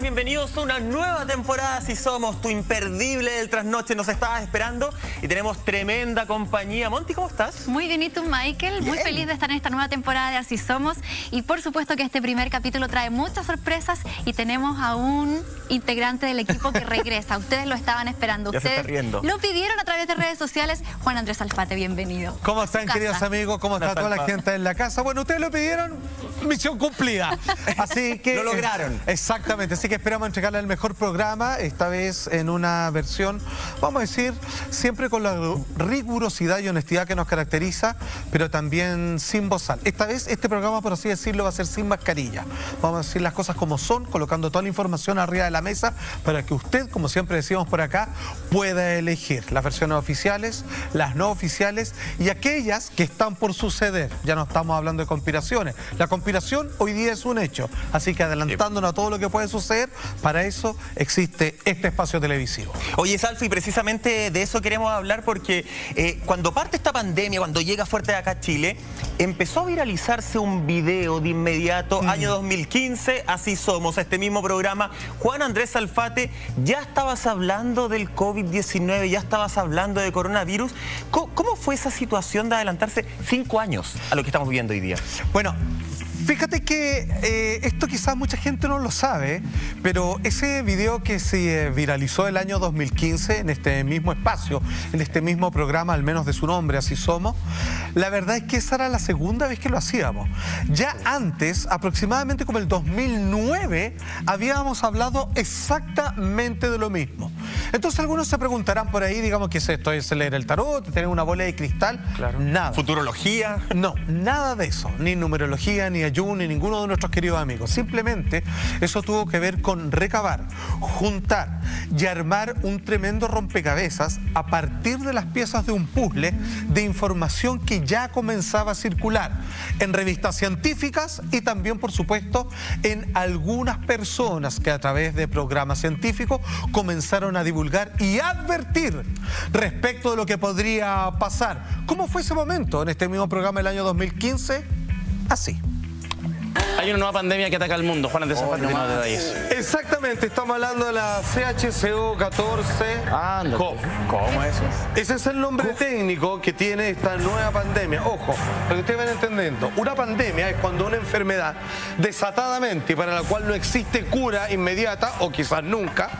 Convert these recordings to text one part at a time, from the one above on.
bienvenidos a una nueva temporada Así Somos, tu imperdible del trasnoche. Nos estabas esperando y tenemos tremenda compañía. Monty, ¿cómo estás? Muy bien, ¿y tú, Michael? Muy feliz de estar en esta nueva temporada de Así Somos. Y por supuesto que este primer capítulo trae muchas sorpresas y tenemos a un integrante del equipo que regresa. Ustedes lo estaban esperando. Ya Ustedes se está riendo. lo pidieron a través de redes sociales. Juan Andrés Alfate, bienvenido. ¿Cómo están, queridos amigos? ¿Cómo está toda la Salva. gente en la casa? Bueno, ustedes lo pidieron, misión cumplida. Así que Lo lograron. Exactamente, así que esperamos entregarle el mejor programa, esta vez en una versión, vamos a decir, siempre con la rigurosidad y honestidad que nos caracteriza, pero también sin bozal. Esta vez este programa, por así decirlo, va a ser sin mascarilla. Vamos a decir las cosas como son, colocando toda la información arriba de la mesa para que usted, como siempre decimos por acá, pueda elegir las versiones oficiales, las no oficiales y aquellas que están por suceder. Ya no estamos hablando de conspiraciones. La conspiración hoy día es un hecho, así que adelantándonos a todo lo que puede suceder, para eso existe este espacio televisivo. Oye, Salfi, precisamente de eso queremos hablar porque cuando parte esta pandemia, cuando llega fuerte acá a Chile, empezó a viralizarse un video de inmediato, año 2015, Así Somos, este mismo programa. Juan Andrés Alfate, ya estabas hablando del COVID-19, ya estabas hablando de coronavirus. ¿Cómo fue esa situación de adelantarse 5 años a lo que estamos viviendo hoy día? Bueno, fíjate que esto quizás mucha gente no lo sabe, pero ese video que se viralizó el año 2015 en este mismo espacio, en este mismo programa, al menos de su nombre, Así Somos, la verdad es que esa era la segunda vez que lo hacíamos. Ya antes, aproximadamente como el 2009, habíamos hablado exactamente de lo mismo. Entonces algunos se preguntarán por ahí, digamos, ¿qué es esto? ¿Es leer el tarot? ¿Tener una bola de cristal? Claro. Nada. ¿Futurología? No, nada de eso, ni numerología, ni ayuno, ni ninguno de nuestros queridos amigos. Simplemente eso tuvo que ver con recabar, juntar y armar un tremendo rompecabezas a partir de las piezas de un puzzle de información que ya comenzaba a circular en revistas científicas y también, por supuesto, en algunas personas que a través de programas científicos comenzaron a divulgar y advertir respecto de lo que podría pasar. ¿Cómo fue ese momento en este mismo programa del año 2015? Así. Hay una nueva pandemia que ataca al mundo. Juan Andrés Alfate tiene más detalles. Exactamente, estamos hablando de la CHCO14. ¿Cómo es eso? Ese es el nombre técnico que tiene esta nueva pandemia. Ojo, para que ustedes vayan entendiendo, una pandemia es cuando una enfermedad desatadamente y para la cual no existe cura inmediata o quizás nunca,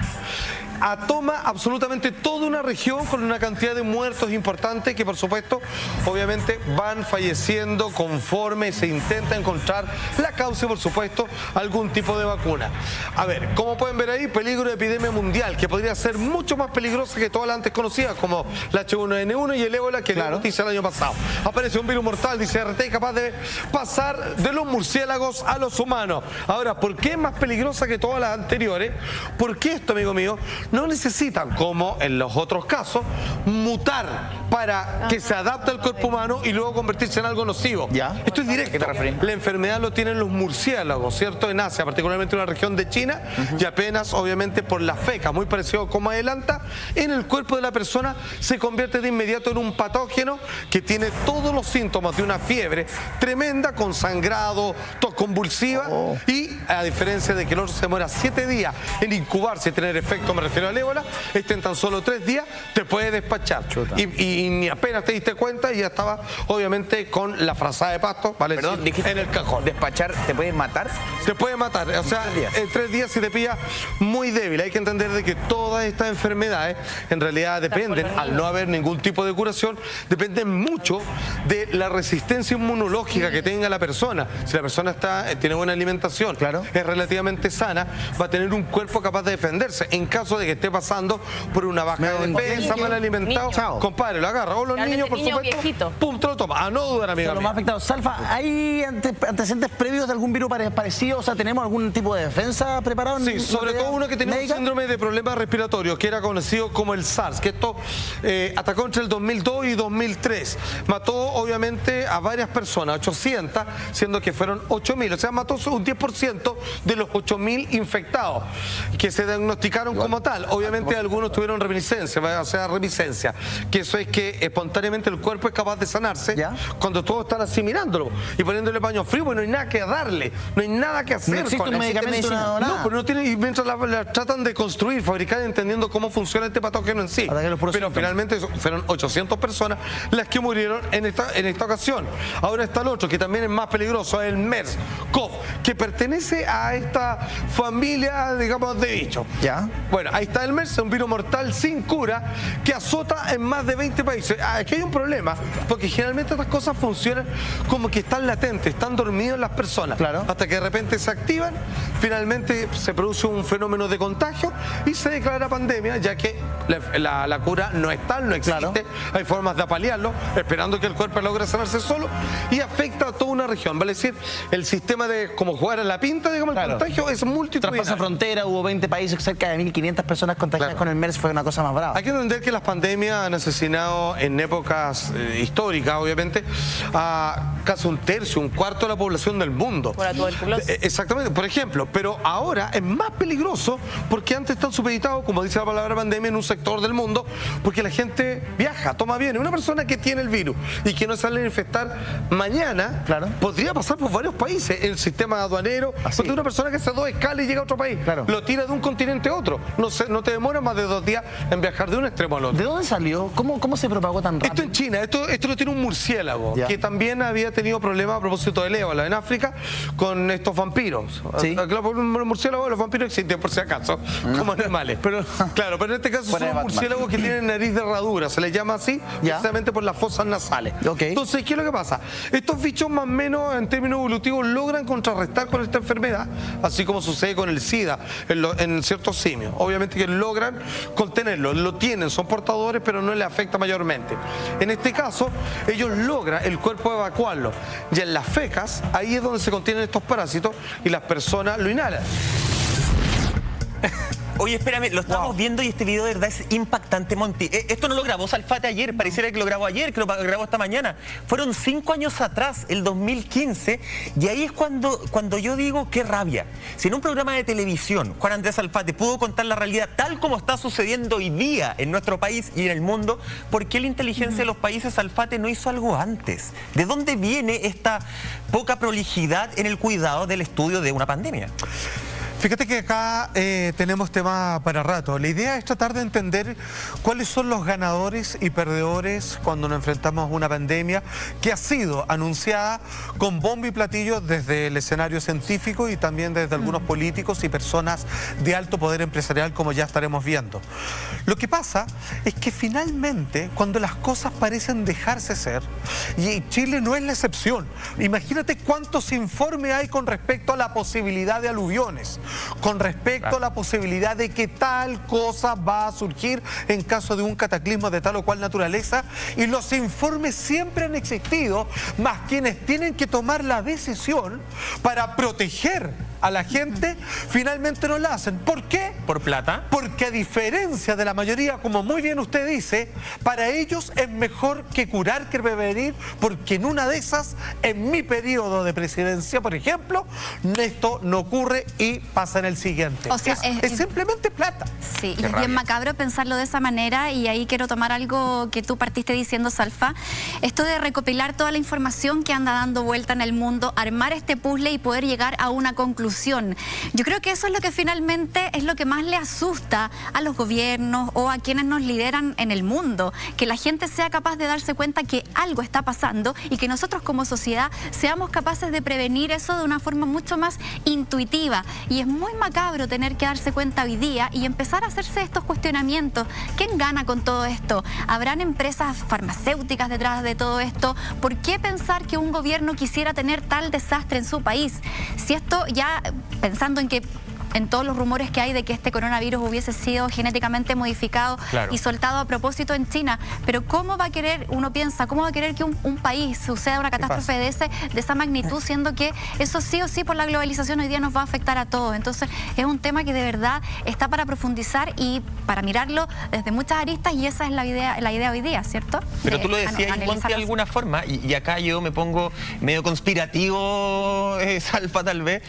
toma absolutamente toda una región con una cantidad de muertos importantes que, por supuesto, obviamente van falleciendo conforme se intenta encontrar la causa y, por supuesto, algún tipo de vacuna. A ver, como pueden ver ahí, peligro de epidemia mundial, que podría ser mucho más peligrosa que todas las antes conocidas, como la H1N1 y el ébola que dio noticia el año pasado. Aparece un virus mortal, dice RT, capaz de pasar de los murciélagos a los humanos. Ahora, ¿por qué es más peligrosa que todas las anteriores? Porque esto, amigo mío, no necesitan, como en los otros casos, mutar para que se adapte al cuerpo humano y luego convertirse en algo nocivo. ¿Ya? Esto es directo. ¿A qué te referís? La enfermedad lo tienen los murciélagos, ¿cierto? En Asia, particularmente en la región de China, y apenas, obviamente, por la feca, muy parecido como adelanta, en el cuerpo de la persona se convierte de inmediato en un patógeno que tiene todos los síntomas de una fiebre tremenda, con sangrado, tos convulsiva, y a diferencia de que el otro se demora 7 días en incubarse y tener efecto, me refiero al ébola, en tan solo 3 días te puede despachar. Y ni apenas te diste cuenta y ya estaba, obviamente, con la frazada de pasto, ¿vale? Perdón, decir, en el cajón. ¿Despachar te puede matar? Te puede matar, o sea, en 3 días si te pilla muy débil. Hay que entender de que todas estas enfermedades en realidad dependen, al no haber ningún tipo de curación, dependen mucho de la resistencia inmunológica que tenga la persona. Si la persona tiene buena alimentación, es relativamente sana, va a tener un cuerpo capaz de defenderse. En caso de que esté pasando por una baja de defensa, mal alimentado, compadre, lo agarra. O los niños, por supuesto, pum, te lo toma. A no dudar, amiga. Lo más afectado. Salfa, ¿hay antecedentes previos de algún virus parecido? O sea, ¿tenemos algún tipo de defensa preparado? Sí, sobre todo uno que tenía un síndrome de problemas respiratorios, que era conocido como el SARS, que esto atacó entre el 2002 y 2003. Mató, obviamente, a varias personas, 800, siendo que fueron 8.000. O sea, mató un 10% de los 8.000 infectados, que se diagnosticaron como tal. Obviamente algunos tuvieron reminiscencia, o sea, reminiscencia, que eso es que espontáneamente el cuerpo es capaz de sanarse ¿Ya? cuando todos están así mirándolo y poniéndole paño frío, pues no hay nada que darle, no hay nada que hacer. No existe un medicamento, nada. No, pero no tiene, y mientras la tratan de construir, fabricar, entendiendo cómo funciona este patógeno en sí. Pero finalmente fueron 800 personas las que murieron en esta ocasión. Ahora está el otro, que también es más peligroso, el MERS-CoV, que pertenece a esta familia, digamos, de bichos. ¿Ya? Bueno, ahí está el MERS, un virus mortal sin cura que azota en más de 20 países. Aquí hay un problema, porque generalmente estas cosas funcionan como que están latentes, están dormidas las personas. Claro. Hasta que de repente se activan, finalmente se produce un fenómeno de contagio y se declara pandemia, ya que la cura no está, no existe. Claro. Hay formas de apalearlo, esperando que el cuerpo logre sanarse solo, y afecta a toda una región. Vale decir, el sistema de como jugar a la pinta, digamos, el contagio es multitudinario. Traspasa frontera, hubo 20 países, cerca de 1.500 personas contagiadas con el MERS, fue una cosa más brava. Hay que entender que las pandemias han asesinado en épocas históricas, obviamente, a casi un tercio, un cuarto de la población del mundo. Por la tuberculosis. Exactamente, por ejemplo. Pero ahora es más peligroso porque antes están supeditados, como dice la palabra pandemia, en un sector del mundo, porque la gente viaja, toma bienes. Una persona que tiene el virus y que no sale a infectar mañana, podría pasar por varios países, el sistema aduanero, porque una persona que hace 2 escalas y llega a otro país, lo tira de un continente a otro. No te demora más de 2 días en viajar de un extremo al otro. ¿De dónde salió? ¿Cómo se propagó tan rápido? Esto en China, esto lo tiene un murciélago, que también había tenido problemas a propósito del ébola en África con estos vampiros. ¿Sí? Los murciélagos, los vampiros existen por si acaso, como animales. Pero en este caso son murciélagos que tienen nariz de herradura, se les llama así, precisamente por las fosas nasales. Entonces, ¿qué es lo que pasa? Estos bichos más o menos en términos evolutivos logran contrarrestar con esta enfermedad, así como sucede con el SIDA en ciertos simios. Obviamente que logran contenerlo, lo tienen, son portadores, pero no les afecta mayormente. En este caso, ellos logran el cuerpo evacuarlo. Y en las fecas, ahí es donde se contienen estos parásitos y las personas lo inhalan. Oye, espérame, lo estamos viendo y este video de verdad es impactante, Monty. Esto no lo grabó Salfate ayer, pareciera que lo grabó ayer, que lo grabó esta mañana. Fueron 5 años atrás, el 2015, y ahí es cuando yo digo, qué rabia. Si en un programa de televisión Juan Andrés Salfate pudo contar la realidad tal como está sucediendo hoy día en nuestro país y en el mundo, ¿por qué la inteligencia de los países Salfate no hizo algo antes? ¿De dónde viene esta poca prolijidad en el cuidado del estudio de una pandemia? Fíjate que acá tenemos tema para rato. La idea es tratar de entender cuáles son los ganadores y perdedores cuando nos enfrentamos a una pandemia que ha sido anunciada con bombo y platillo desde el escenario científico y también desde algunos políticos y personas de alto poder empresarial, como ya estaremos viendo. Lo que pasa es que finalmente, cuando las cosas parecen dejarse ser, y Chile no es la excepción, imagínate cuántos informes hay con respecto a la posibilidad de aluviones, con respecto a la posibilidad de que tal cosa va a surgir en caso de un cataclismo de tal o cual naturaleza, y los informes siempre han existido, más quienes tienen que tomar la decisión para proteger a la gente, finalmente no la hacen. ¿Por qué? ¿Por plata? Porque a diferencia de la mayoría, como muy bien usted dice, para ellos es mejor que curar que prevenir, porque en una de esas, en mi periodo de presidencia, por ejemplo, esto no ocurre y pasa en el siguiente. O sea, es simplemente plata. Sí, y es bien macabro pensarlo de esa manera, y ahí quiero tomar algo que tú partiste diciendo, Salfa, esto de recopilar toda la información que anda dando vuelta en el mundo, armar este puzzle y poder llegar a una conclusión. Yo creo que eso es lo que finalmente es lo que más le asusta a los gobiernos o a quienes nos lideran en el mundo, que la gente sea capaz de darse cuenta que algo está pasando y que nosotros como sociedad seamos capaces de prevenir eso de una forma mucho más intuitiva. Y es muy macabro tener que darse cuenta hoy día y empezar a hacerse estos cuestionamientos. ¿Quién gana con todo esto? ¿Habrán empresas farmacéuticas detrás de todo esto? ¿Por qué pensar que un gobierno quisiera tener tal desastre en su país? Si esto ya, pensando en que en todos los rumores que hay de que este coronavirus hubiese sido genéticamente modificado y soltado a propósito en China, pero ¿cómo va a querer, uno piensa, cómo va a querer que un país suceda una catástrofe de esa magnitud, siendo que eso sí o sí por la globalización hoy día nos va a afectar a todos? Entonces es un tema que de verdad está para profundizar y para mirarlo desde muchas aristas, y esa es la idea hoy día, ¿cierto? Pero tú lo decías, Monty, de alguna forma, y acá yo me pongo medio conspirativo, Salfa tal vez.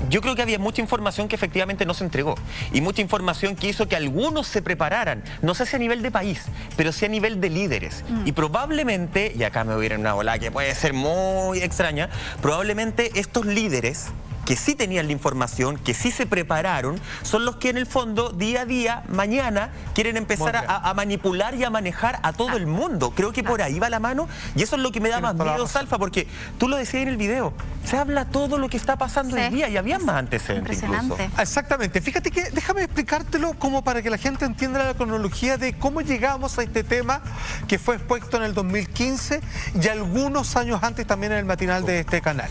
yo creo que había mucha información que efectivamente no se entregó y mucha información que hizo que algunos se prepararan, no sé si a nivel de país, pero sí a nivel de líderes. Y probablemente, y acá me voy a ir en una bola que puede ser muy extraña, probablemente estos líderes que sí tenían la información, que sí se prepararon, son los que en el fondo, día a día, mañana, quieren empezar a manipular y a manejar a todo el mundo. Creo que por ahí va la mano y eso es lo que me da más miedo, Salfa, porque tú lo decías en el video, se habla todo lo que está pasando hoy día y había más antecedentes incluso. Exactamente. Fíjate que, déjame explicártelo como para que la gente entienda la cronología de cómo llegamos a este tema que fue expuesto en el 2015 y algunos años antes también en el matinal de este canal.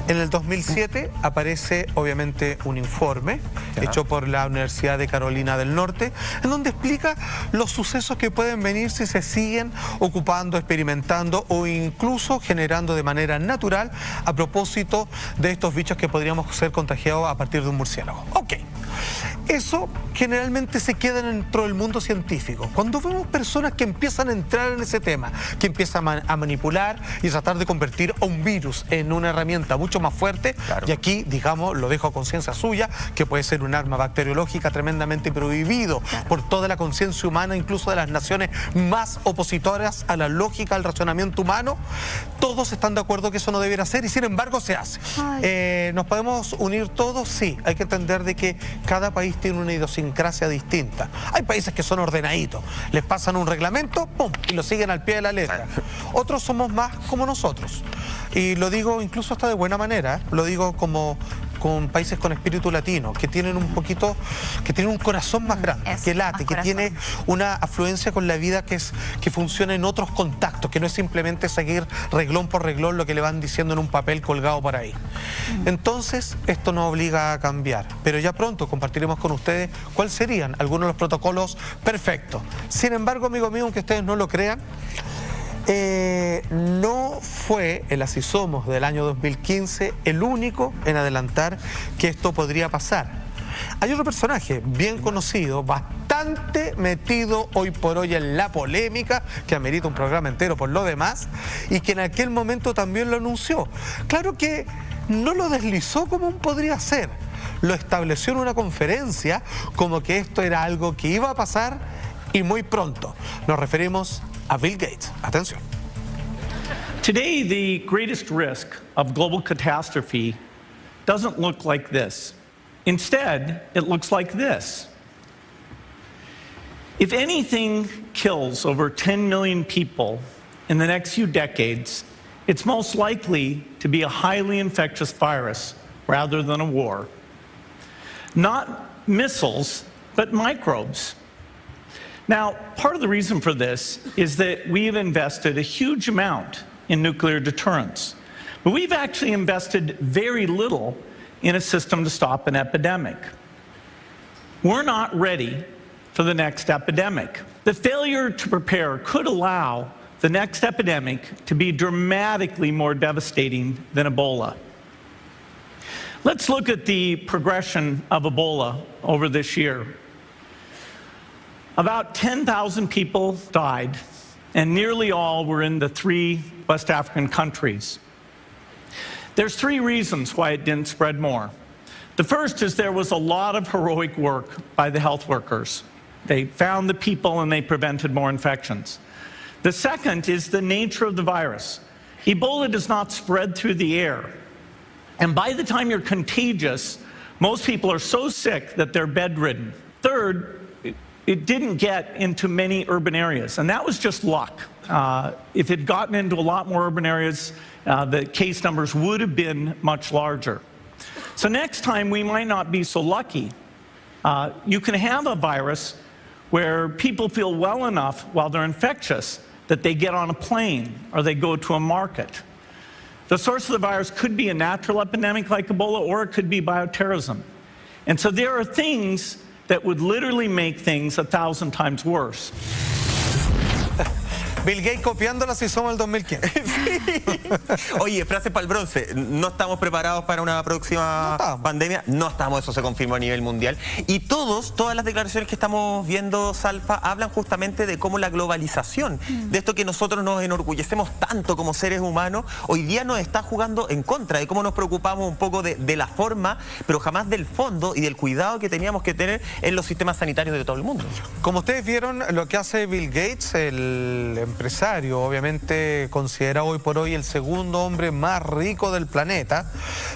En el 2007 aparece obviamente un informe hecho por la Universidad de Carolina del Norte en donde explica los sucesos que pueden venir si se siguen ocupando, experimentando o incluso generando de manera natural a propósito de estos bichos que podríamos ser contagiados a partir de un murciélago. Ok. Eso generalmente se queda dentro del mundo científico. Cuando vemos personas que empiezan a entrar en ese tema, que empiezan a manipular y tratar de convertir a un virus en una herramienta mucho más fuerte, y aquí, digamos, lo dejo a conciencia suya, que puede ser un arma bacteriológica tremendamente prohibido por toda la conciencia humana, incluso de las naciones más opositoras a la lógica del razonamiento humano, todos están de acuerdo que eso no debiera ser y sin embargo se hace. ¿Nos podemos unir todos? Sí, hay que entender de que cada país tiene una idiosincrasia distinta. Hay países que son ordenaditos, les pasan un reglamento, ¡pum!, y lo siguen al pie de la letra. Otros somos más como nosotros. Y lo digo incluso hasta de buena manera, lo digo como con países con espíritu latino, que tienen un poquito, que tienen un corazón más grande, que late, que tiene una afluencia con la vida que funciona en otros contactos, que no es simplemente seguir reglón por reglón lo que le van diciendo en un papel colgado por ahí. Entonces, esto nos obliga a cambiar, pero ya pronto compartiremos con ustedes cuáles serían algunos de los protocolos perfectos. Sin embargo, amigo mío, aunque ustedes no lo crean, no fue el Así Somos del año 2015 el único en adelantar que esto podría pasar. Hay otro personaje bien conocido, bastante metido hoy por hoy en la polémica, que amerita un programa entero por lo demás, y que en aquel momento también lo anunció. Claro que no lo deslizó como podría ser, lo estableció en una conferencia como que esto era algo que iba a pasar y muy pronto. Nos referimos a Bill Gates. Atención. Today, the greatest risk of global catastrophe doesn't look like this. Instead, it looks like this. If anything kills over 10 million people in the next few decades, it's most likely to be a highly infectious virus rather than a war. Not missiles, but microbes. Now, part of the reason for this is that we've invested a huge amount in nuclear deterrence, but we've actually invested very little in a system to stop an epidemic. We're not ready for the next epidemic. The failure to prepare could allow the next epidemic to be dramatically more devastating than Ebola. Let's look at the progression of Ebola over this year. About 10,000 people died, and nearly all were in the 3 West African countries. There's 3 reasons why it didn't spread more. The first is there was a lot of heroic work by the health workers. They found the people and they prevented more infections. The second is the nature of the virus. Ebola does not spread through the air. And by the time you're contagious, most people are so sick that they're bedridden. Third, it didn't get into many urban areas, and that was just luck. If it had gotten into a lot more urban areas, the case numbers would have been much larger. So next time, we might not be so lucky. You can have a virus where people feel well enough while they're infectious that they get on a plane or they go to a market. The source of the virus could be a natural epidemic like Ebola, or it could be bioterrorism. And so there are things that would literally make things 1,000 times worse. Bill Gates copiándola si somos el 2015. Oye, frase para el bronce. No estamos preparados para una próxima pandemia. No estamos, eso se confirmó a nivel mundial. Y todas las declaraciones que estamos viendo, Salfa, hablan justamente de cómo la globalización, de esto que nosotros nos enorgullecemos tanto como seres humanos, hoy día nos está jugando en contra, de cómo nos preocupamos un poco de la forma, pero jamás del fondo y del cuidado que teníamos que tener en los sistemas sanitarios de todo el mundo. Como ustedes vieron, lo que hace Bill Gates, el empresario, obviamente considerado hoy por hoy el segundo hombre más rico del planeta,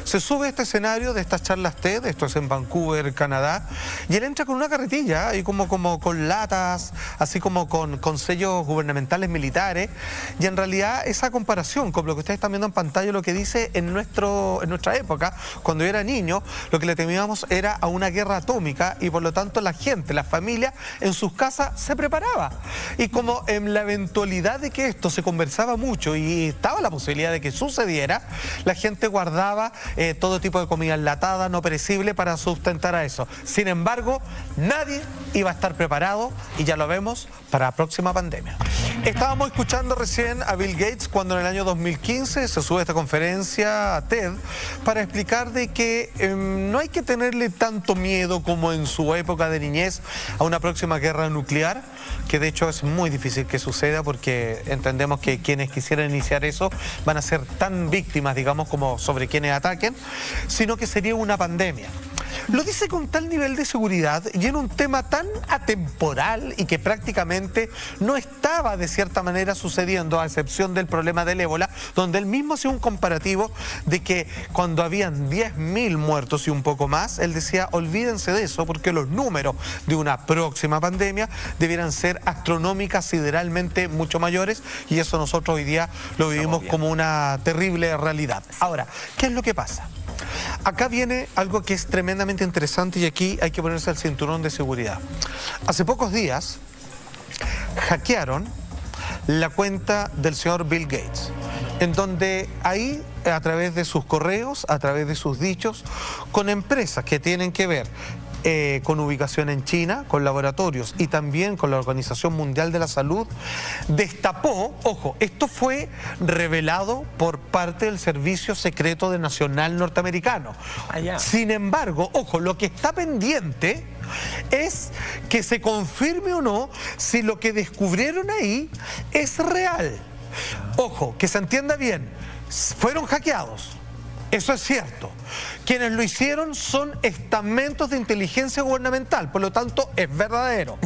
se sube a este escenario de estas charlas TED, esto es en Vancouver, Canadá, y él entra con una carretilla y como con latas, así como con sellos gubernamentales militares, y en realidad esa comparación con lo que ustedes están viendo en pantalla, lo que dice en nuestra época, cuando yo era niño, lo que le temíamos era a una guerra atómica, y por lo tanto la gente, la familia en sus casas se preparaba, y como en la eventualidad de que esto se conversaba mucho y estaba la posibilidad de que sucediera, la gente guardaba todo tipo de comida enlatada, no perecible, para sustentar a eso. Sin embargo, nadie iba a estar preparado, y ya lo vemos, para la próxima pandemia. Estábamos escuchando recién a Bill Gates cuando en el año 2015 se sube a esta conferencia a TED para explicar de que no hay que tenerle tanto miedo como en su época de niñez a una próxima guerra nuclear, que de hecho es muy difícil que suceda, porque entendemos que quienes quisieran iniciar eso van a ser tan víctimas, digamos, como sobre quienes ataquen, sino que sería una pandemia. Lo dice con tal nivel de seguridad y en un tema tan atemporal y que prácticamente no estaba de cierta manera sucediendo, a excepción del problema del ébola, donde él mismo hacía un comparativo de que cuando habían 10.000 muertos y un poco más, él decía, olvídense de eso, porque los números de una próxima pandemia debieran ser astronómicas, sideralmente mucho mayores, y eso nosotros hoy día lo vivimos como una terrible realidad. Ahora, ¿qué es lo que pasa? Acá viene algo que es tremendamente interesante, y aquí hay que ponerse el cinturón de seguridad. Hace pocos días hackearon la cuenta del señor Bill Gates, en donde ahí, a través de sus correos, a través de sus dichos, con empresas que tienen que ver con ubicación en China, con laboratorios y también con la Organización Mundial de la Salud, destapó, ojo, esto fue revelado por parte del Servicio Secreto Nacional norteamericano. Sin embargo, ojo, lo que está pendiente es que se confirme o no si lo que descubrieron ahí es real. Ojo, que se entienda bien, fueron hackeados. Eso es cierto. Quienes lo hicieron son estamentos de inteligencia gubernamental, por lo tanto es verdadero.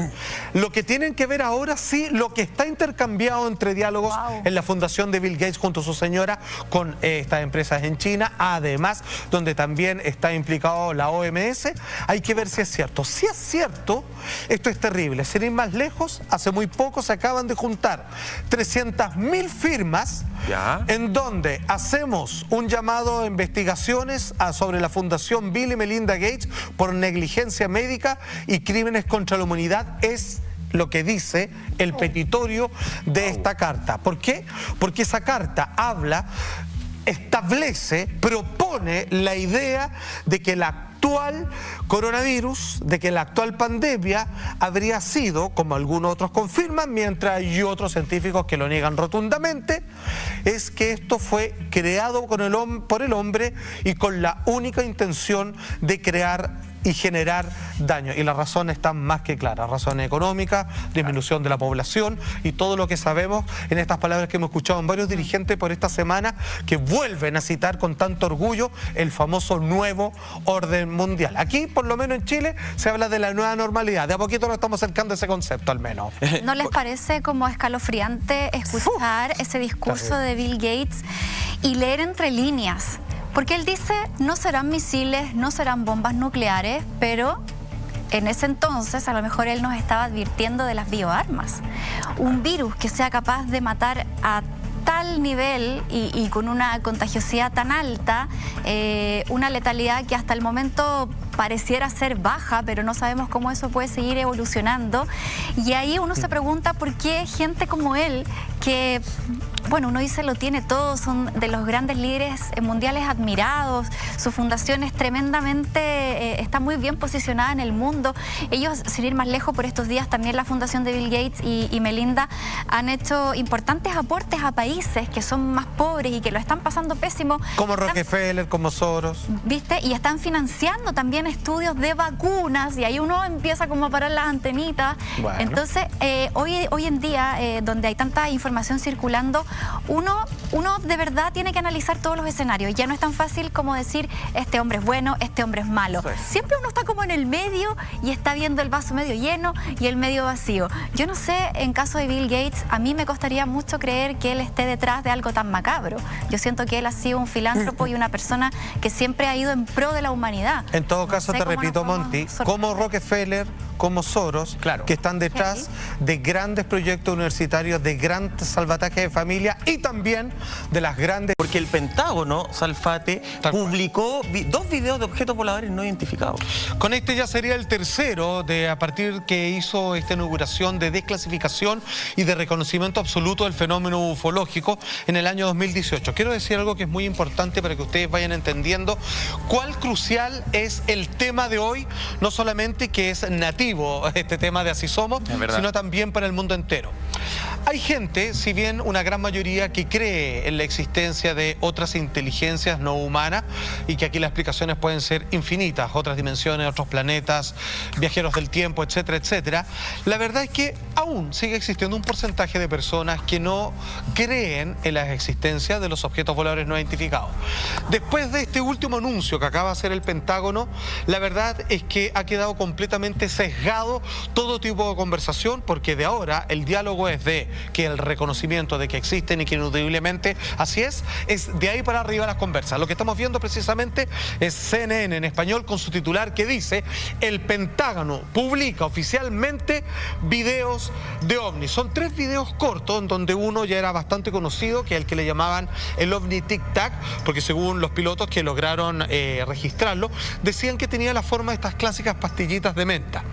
Lo que tienen que ver ahora sí, lo que está intercambiado entre diálogos en la fundación de Bill Gates junto a su señora con estas empresas en China, además donde también está implicado la OMS, hay que ver si es cierto. Si es cierto, esto es terrible. Sin ir más lejos, hace muy poco se acaban de juntar 300.000 firmas en donde hacemos un llamado a investigaciones sobre la Fundación Bill y Melinda Gates por negligencia médica y crímenes contra la humanidad. Es lo que dice el petitorio de esta carta. ¿Por qué? Porque esa carta habla, establece, propone la idea de que la actual coronavirus, de que la actual pandemia habría sido, como algunos otros confirman, mientras hay otros científicos que lo niegan rotundamente, es que esto fue creado por el hombre y con la única intención de crear y generar daño. Y las razones están más que claras, razones económicas, disminución de la población y todo lo que sabemos en estas palabras que hemos escuchado en varios dirigentes por esta semana, que vuelven a citar con tanto orgullo el famoso nuevo orden mundial. Aquí, por lo menos en Chile, se habla de la nueva normalidad. De a poquito nos estamos acercando a ese concepto, al menos. ¿No les parece como escalofriante escuchar ese discurso de Bill Gates y leer entre líneas? Porque él dice, no serán misiles, no serán bombas nucleares, pero en ese entonces a lo mejor él nos estaba advirtiendo de las bioarmas. Un virus que sea capaz de matar a tal nivel y con una contagiosidad tan alta, una letalidad que hasta el momento pareciera ser baja, pero no sabemos cómo eso puede seguir evolucionando. Y ahí uno se pregunta por qué gente como él, que bueno, uno dice lo tiene todo, son de los grandes líderes mundiales admirados, su fundación es tremendamente, está muy bien posicionada en el mundo. Ellos, sin ir más lejos, por estos días también la fundación de Bill Gates y Melinda han hecho importantes aportes a países que son más pobres y que lo están pasando pésimo. Como Rockefeller, como Soros. ¿Viste? Y están financiando también estudios de vacunas y ahí uno empieza como a parar las antenitas. Bueno. Entonces, hoy en día, donde hay tanta información circulando, uno de verdad tiene que analizar todos los escenarios. Ya no es tan fácil como decir, este hombre es bueno, este hombre es malo. Siempre uno está como en el medio y está viendo el vaso medio lleno y el medio vacío. Yo no sé, en caso de Bill Gates, a mí me costaría mucho creer que él esté detrás de algo tan macabro. Yo siento que él ha sido un filántropo y una persona que siempre ha ido en pro de la humanidad. En todo caso, te repito, Monty, como Rockefeller, como Soros, claro, que están detrás de grandes proyectos universitarios, de grandes salvatajes de familia y también de las grandes... Porque el Pentágono, Salfate, publicó 2 videos de objetos voladores no identificados. Con este ya sería el tercero a partir que hizo esta inauguración de desclasificación y de reconocimiento absoluto del fenómeno ufológico en el año 2018. Quiero decir algo que es muy importante para que ustedes vayan entendiendo cuál crucial es el tema de hoy, no solamente que es nativo este tema de Así Somos, sino también para el mundo entero. Hay gente, si bien una gran mayoría, que cree en la existencia de otras inteligencias no humanas y que aquí las explicaciones pueden ser infinitas, otras dimensiones, otros planetas, viajeros del tiempo, etcétera, etcétera. La verdad es que aún sigue existiendo un porcentaje de personas que no creen en la existencia de los objetos voladores no identificados. Después de este último anuncio que acaba de hacer el Pentágono, la verdad es que ha quedado completamente sesgado todo tipo de conversación, porque de ahora el diálogo es de que el reconocimiento de que existen y que inudiblemente así es de ahí para arriba las conversas. Lo que estamos viendo precisamente es CNN en español con su titular que dice: el Pentágono publica oficialmente videos de ovnis. Son 3 videos cortos en donde uno ya era bastante conocido, que es el que le llamaban el ovni tic-tac, porque según los pilotos que lograron registrarlo, decían que tenía la forma de estas clásicas pastillitas de menta.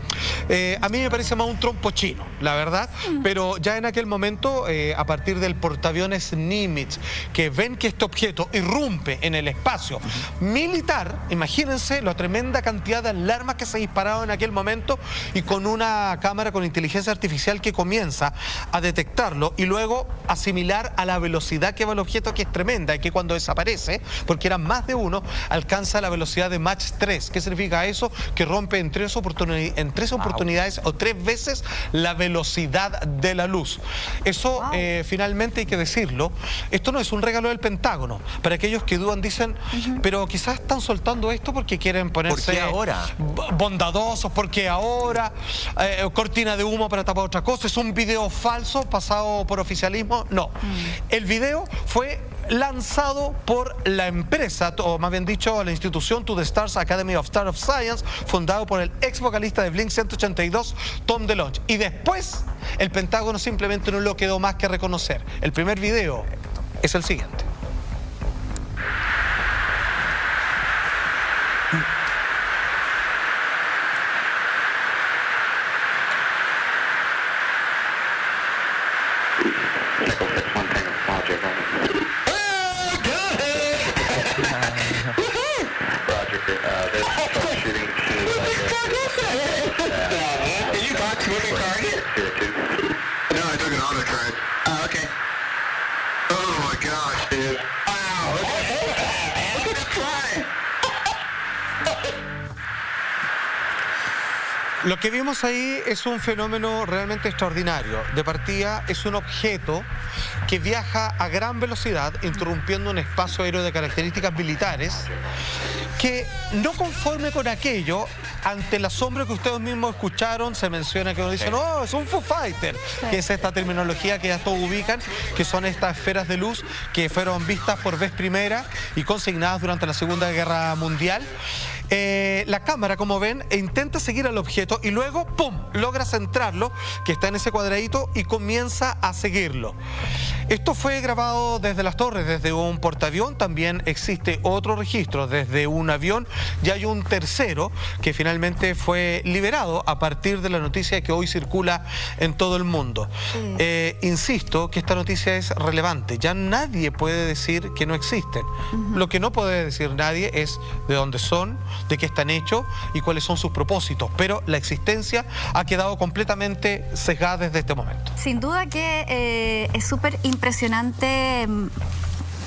A mí me parece más un trompo chino, la verdad, pero ya en aquel momento, a partir del portaaviones Nimitz, que ven que este objeto irrumpe en el espacio militar, imagínense la tremenda cantidad de alarmas que se dispararon en aquel momento, y con una cámara con inteligencia artificial que comienza a detectarlo y luego asimilar a la velocidad que va el objeto, que es tremenda, y que cuando desaparece, porque eran más de uno, alcanza la velocidad de Mach 3. ¿Qué significa eso? Que rompe en 3 oportunidades o 3 veces la velocidad de la luz. Eso finalmente hay que decirlo, esto no es un regalo del Pentágono. Para aquellos que dudan dicen, pero quizás están soltando esto porque quieren ponerse bondadosos, porque ahora cortina de humo para tapar otra cosa, es un video falso pasado por oficialismo. No, el video fue lanzado por la empresa, o más bien dicho, la institución To The Stars Academy of Star of Science, fundado por el ex vocalista de Blink 182, Tom DeLonge. Y después, el Pentágono simplemente no lo quedó más que reconocer. El primer video es el siguiente. Lo que vimos ahí es un fenómeno realmente extraordinario. De partida, es un objeto que viaja a gran velocidad, interrumpiendo un espacio aéreo de características militares, que no conforme con aquello, ante el asombro que ustedes mismos escucharon, se menciona que uno dice, no, es un Foo Fighter, que es esta terminología que ya todos ubican, que son estas esferas de luz que fueron vistas por vez primera y consignadas durante la Segunda Guerra Mundial. La cámara, como ven, intenta seguir al objeto y luego, ¡pum!, logra centrarlo, que está en ese cuadradito, y comienza a seguirlo. Esto fue grabado desde las torres, desde un portaavión. También existe otro registro desde un avión y hay un tercero que finalmente fue liberado a partir de la noticia que hoy circula en todo el mundo. Insisto que esta noticia es relevante. Ya nadie puede decir que no existen. Lo que no puede decir nadie es de dónde son, de qué están hechos y cuáles son sus propósitos. Pero la existencia ha quedado completamente sesgada desde este momento. Sin duda que es súper impresionante,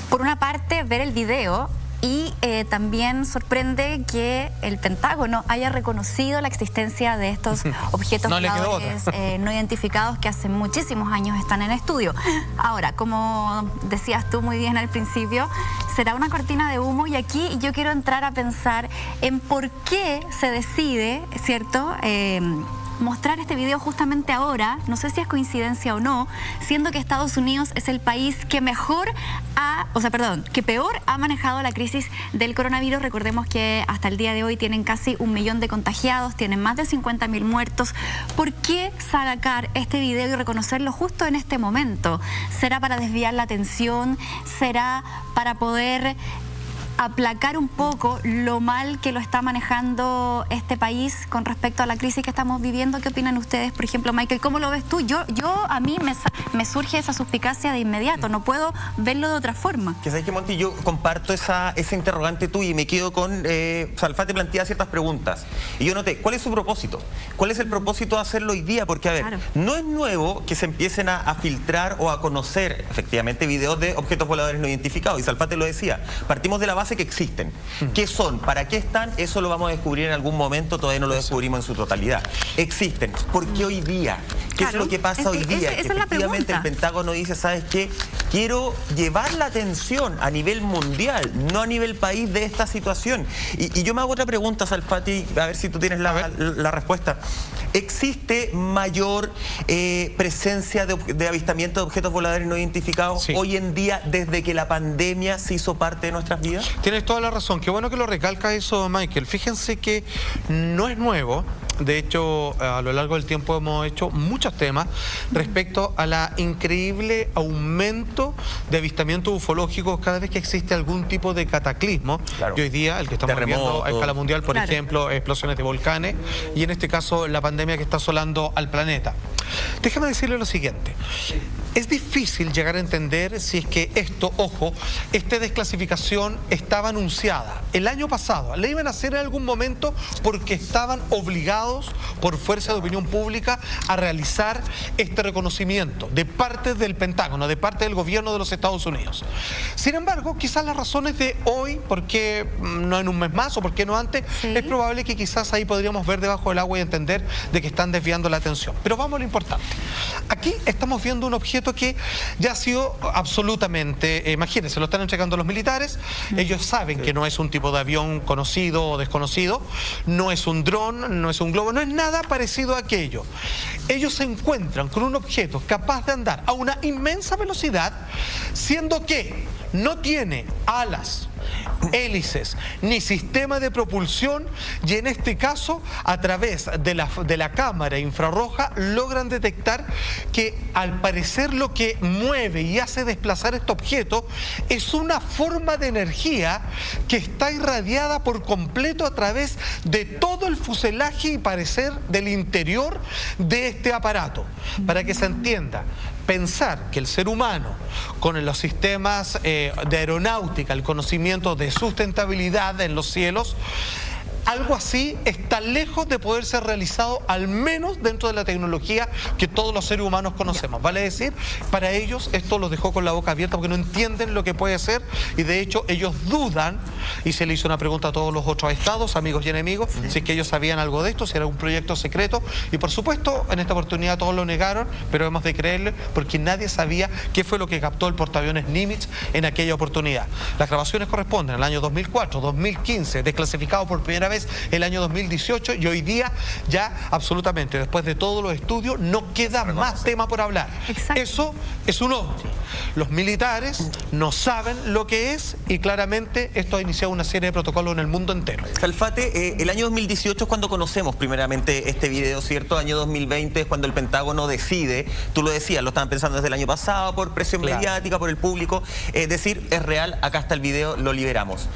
por una parte, ver el video. Y también sorprende que el Pentágono haya reconocido la existencia de estos objetos voladores no identificados que hace muchísimos años están en estudio. Ahora, como decías tú muy bien al principio, será una cortina de humo, y aquí yo quiero entrar a pensar en por qué se decide, ¿cierto?, mostrar este video justamente ahora, no sé si es coincidencia o no, siendo que Estados Unidos es el país que que peor ha manejado la crisis del coronavirus. Recordemos que hasta el día de hoy tienen casi 1 millón de contagiados, tienen más de 50.000 muertos. ¿Por qué sacar este video y reconocerlo justo en este momento? ¿Será para desviar la atención? ¿Será para poder aplacar un poco lo mal que lo está manejando este país con respecto a la crisis que estamos viviendo? ¿Qué opinan ustedes? Por ejemplo, Michael, ¿cómo lo ves tú? A mí me surge esa suspicacia de inmediato, no puedo verlo de otra forma. Que sabes que, Monty, yo comparto esa interrogante tuya y me quedo con... Salfate plantea ciertas preguntas y yo noté, ¿cuál es su propósito? ¿Cuál es el propósito de hacerlo hoy día? Porque, a ver, no es nuevo que se empiecen a filtrar o a conocer efectivamente videos de objetos voladores no identificados, y Salfate lo decía, partimos de la base que existen. ¿Qué son? ¿Para qué están? Eso lo vamos a descubrir en algún momento, todavía no lo descubrimos en su totalidad. Existen. ¿Por qué hoy día? ¿Qué es lo que pasa hoy día? Que efectivamente el Pentágono dice, ¿sabes qué? Quiero llevar la atención a nivel mundial, no a nivel país, de esta situación. Y yo me hago otra pregunta, Salfati, a ver si tú tienes la respuesta. ¿Existe mayor presencia de avistamiento de objetos voladores no identificados hoy en día desde que la pandemia se hizo parte de nuestras vidas? Tienes toda la razón. Qué bueno que lo recalca eso, Michael. Fíjense que no es nuevo. De hecho, a lo largo del tiempo hemos hecho muchos temas respecto a la increíble aumento de avistamientos ufológicos cada vez que existe algún tipo de cataclismo. Y hoy día, el que estamos viendo a escala mundial, por ejemplo, explosiones de volcanes, y en este caso la pandemia que está asolando al planeta. Déjame decirle lo siguiente. Es difícil llegar a entender si es que esto, ojo, esta desclasificación estaba anunciada el año pasado. La iban a hacer en algún momento porque estaban obligados por fuerza de opinión pública a realizar este reconocimiento de parte del Pentágono, de parte del gobierno de los Estados Unidos. Sin embargo, quizás las razones de hoy, por qué no en un mes más o por qué no antes, es probable que quizás ahí podríamos ver debajo del agua y entender de que están desviando la atención. Pero vamos a lo importante. Aquí estamos viendo un objeto que ya ha sido absolutamente, imagínense, lo están entregando los militares, ellos saben que no es un tipo de avión conocido o desconocido, no es un dron, no es un globo, no es nada parecido a aquello. Ellos se encuentran con un objeto capaz de andar a una inmensa velocidad, siendo que no tiene alas, hélices ni sistema de propulsión, y en este caso a través de la cámara infrarroja logran detectar que al parecer lo que mueve y hace desplazar este objeto es una forma de energía que está irradiada por completo a través de todo el fuselaje y parecer del interior de este aparato. Para que se entienda, pensar que el ser humano, con los sistemas de aeronáutica, el conocimiento de sustentabilidad en los cielos, algo así está lejos de poder ser realizado, al menos dentro de la tecnología que todos los seres humanos conocemos. Vale decir, para ellos esto los dejó con la boca abierta porque no entienden lo que puede ser, y de hecho ellos dudan, y se le hizo una pregunta a todos los otros estados, amigos y enemigos, si es que ellos sabían algo de esto, si era un proyecto secreto, y por supuesto en esta oportunidad todos lo negaron, pero hemos de creerle porque nadie sabía qué fue lo que captó el portaaviones Nimitz en aquella oportunidad. Las grabaciones corresponden al año 2004, 2015, desclasificado por primera vez militares el año 2018 y hoy día ya absolutamente, después de todos los estudios, no queda más tema por hablar. Exacto. Eso es un ovni. Los militares no saben lo que es y claramente esto ha iniciado una serie de protocolos en el mundo entero. Calfate, el año 2018 es cuando conocemos primeramente este video, ¿cierto? Año 2020 es cuando el Pentágono decide, tú lo decías, lo estaban pensando desde el año pasado por presión mediática, por el público, decir, es real, acá está el video, lo liberamos.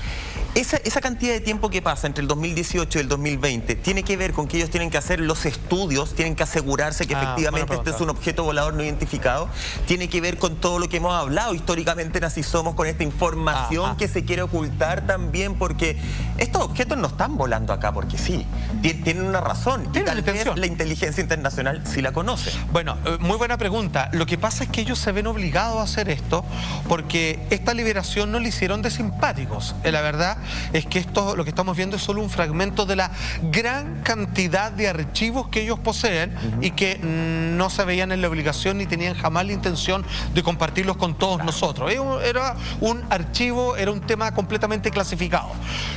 Esa cantidad de tiempo que pasa entre el 2018 y el 2020 tiene que ver con que ellos tienen que hacer los estudios, tienen que asegurarse que efectivamente este es un objeto volador no identificado, tiene que ver con todo lo que hemos hablado históricamente en Así Somos, con esta información que se quiere ocultar también, porque estos objetos no están volando acá porque sí, tienen una razón y tal vez la inteligencia internacional sí la conoce. Bueno, muy buena pregunta. Lo que pasa es que ellos se ven obligados a hacer esto porque esta liberación no le hicieron de simpáticos. La verdad es que esto, lo que estamos viendo es solo un fragmento de la gran cantidad de archivos que ellos poseen y que no se veían en la obligación ni tenían jamás la intención de compartirlos con todos nosotros. Era un archivo, era un tema completamente clasificado.